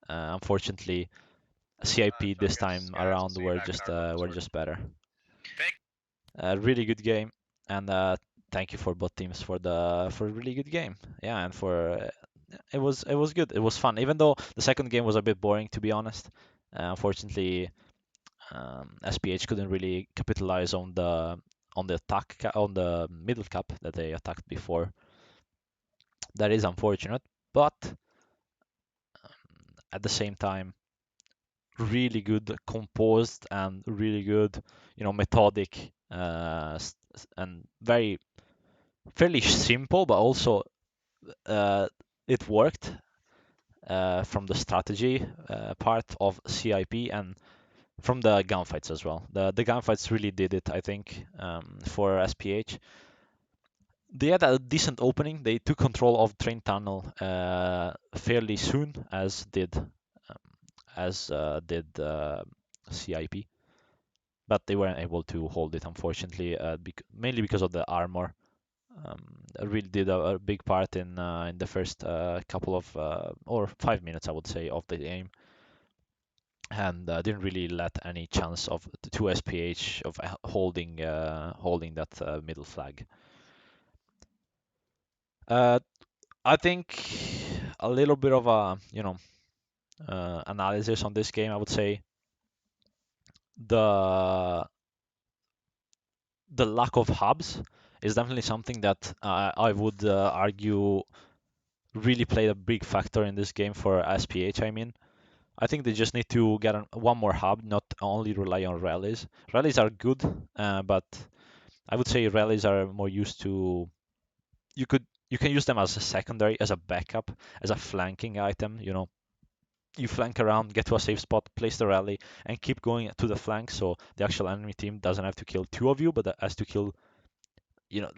Speaker 2: unfortunately, CIP this time around were just better. Really good game, and thank you for both teams for a really good game. Yeah, and for it was good. It was fun, even though the second game was a bit boring, to be honest. Unfortunately, SPH couldn't really capitalize on the on the middle cap that they attacked before. That is unfortunate, but at the same time, really good composed and really good, you know, methodic and very fairly simple, but also it worked from the strategy part of CIP and from the gunfights as well. The gunfights really did it, I think, for SPH. They had a decent opening. They took control of train tunnel fairly soon, as did CIP, but they weren't able to hold it, unfortunately, mainly because of the armor. Really did a big part in the first couple of or 5 minutes, I would say, of the game, and didn't really let any chance of to SPH of holding that middle flag. I think a little bit of a analysis on this game. I would say the lack of hubs is definitely something that I would argue really played a big factor in this game for SPH. I mean, I think they just need to get one more hub, not only rely on rallies. Rallies are good, but I would say rallies are more used to. You can use them as a secondary, as a backup, as a flanking item. You know, you flank around, get to a safe spot, place the rally, and keep going to the flank. So the actual enemy team doesn't have to kill two of you, but has to kill,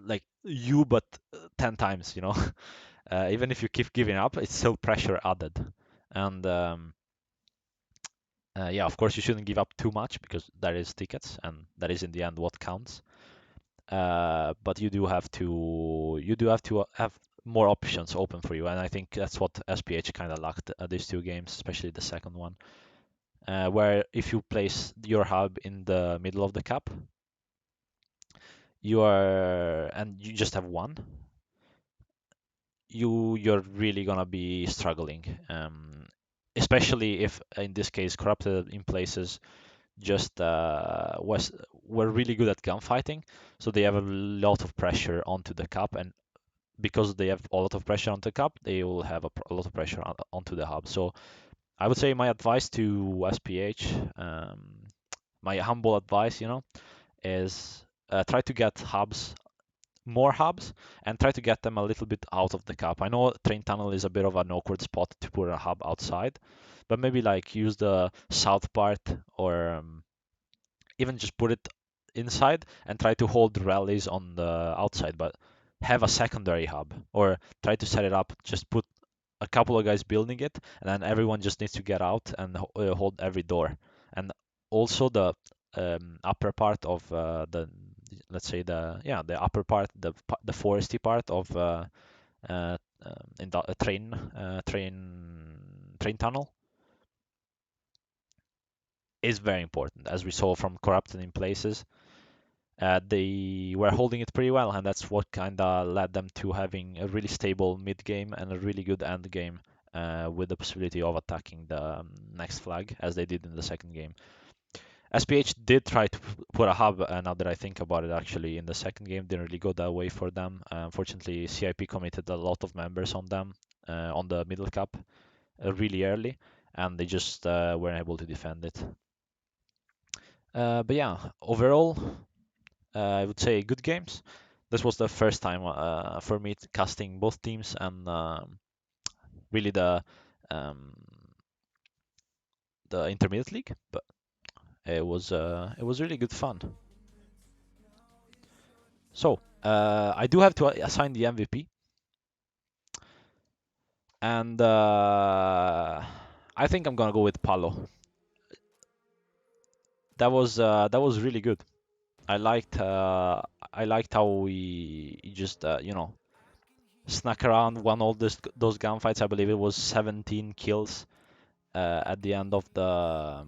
Speaker 2: like you, but 10 times. You know, Even if you keep giving up, it's still pressure added. And yeah, of course you shouldn't give up too much because that is tickets, and that is in the end what counts. But you do have to have more options open for you, and I think that's what SPH kind of lacked these two games, especially the second one, where if you place your hub in the middle of the cup, and you just have one, you're really gonna be struggling, especially if in this case corrupted in places just were really good at gunfighting, so they have a lot of pressure onto the cup, and because they have a lot of pressure on the cup, they will have a lot of pressure onto the hub. So I would say my advice to SPH, my humble advice, is try to get more hubs, and try to get them a little bit out of the cup. I know train tunnel is a bit of an awkward spot to put a hub outside, but maybe like use the south part, or even just put it inside and try to hold rallies on the outside, but have a secondary hub, or try to set it up, just put a couple of guys building it, and then everyone just needs to get out and hold every door. And also the upper part of the, let's say the upper part, the foresty part of in the train tunnel is very important, as we saw from corrupted in places. They were holding it pretty well, and that's what kind of led them to having a really stable mid game and a really good end game, with the possibility of attacking the next flag, as they did in the second game. SPH did try to put a hub, now that I think about it, actually, in the second game. Didn't really go that way for them. Unfortunately, CIP committed a lot of members on them, on the middle cap, really early, and they just weren't able to defend it. But yeah, overall, I would say good games. This was the first time for me casting both teams, and really um, the intermediate league, but it was really good fun. So I do have to assign the MVP, and I think I'm gonna go with Palo. That was really good. I liked how he just snuck around, won all those gunfights. I believe it was 17 kills at the end of the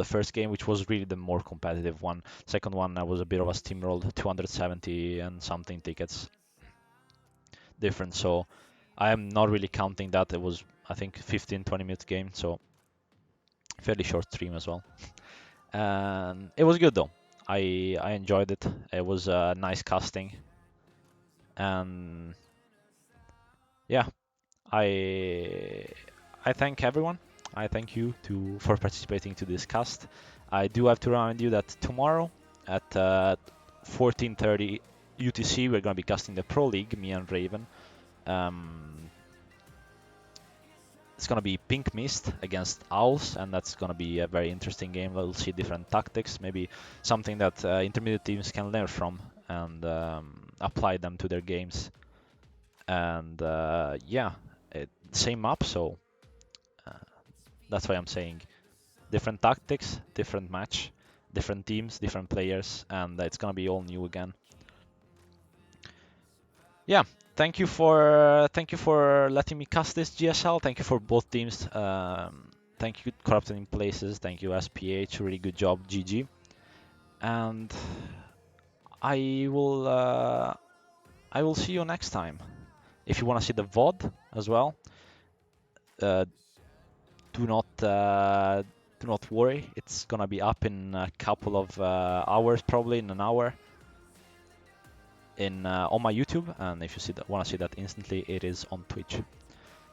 Speaker 2: first game, which was really the more competitive one. Second one, I was a bit of a steamroll, 270 and something tickets different. So I am not really counting that. It was, I think, 15-20 minute game, so fairly short stream as well. And it was good though. I enjoyed it. It was nice casting, and yeah, I I thank everyone. I thank you for participating to this cast. I do have to remind you that tomorrow at 14:30 UTC we're going to be casting the Pro League, me and Raven. It's going to be Pink Mist against Owls, and that's going to be a very interesting game. We'll see different tactics, maybe something that intermediate teams can learn from and apply them to their games. And yeah, same map, so that's why I'm saying different tactics, different match, different teams, different players, and it's gonna be all new again. Yeah, thank you for letting me cast this GSL. Thank you for both teams. Thank you Corrupted in Places. Thank you SPH. Really good job, GG. And I will see you next time. If you want to see the VOD as well, do not worry. It's gonna be up in a couple of hours, probably in an hour, on my YouTube. And if you want to see that instantly, it is on Twitch.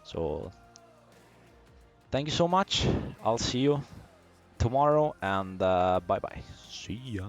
Speaker 2: So thank you so much. I'll see you tomorrow, and bye bye. See ya.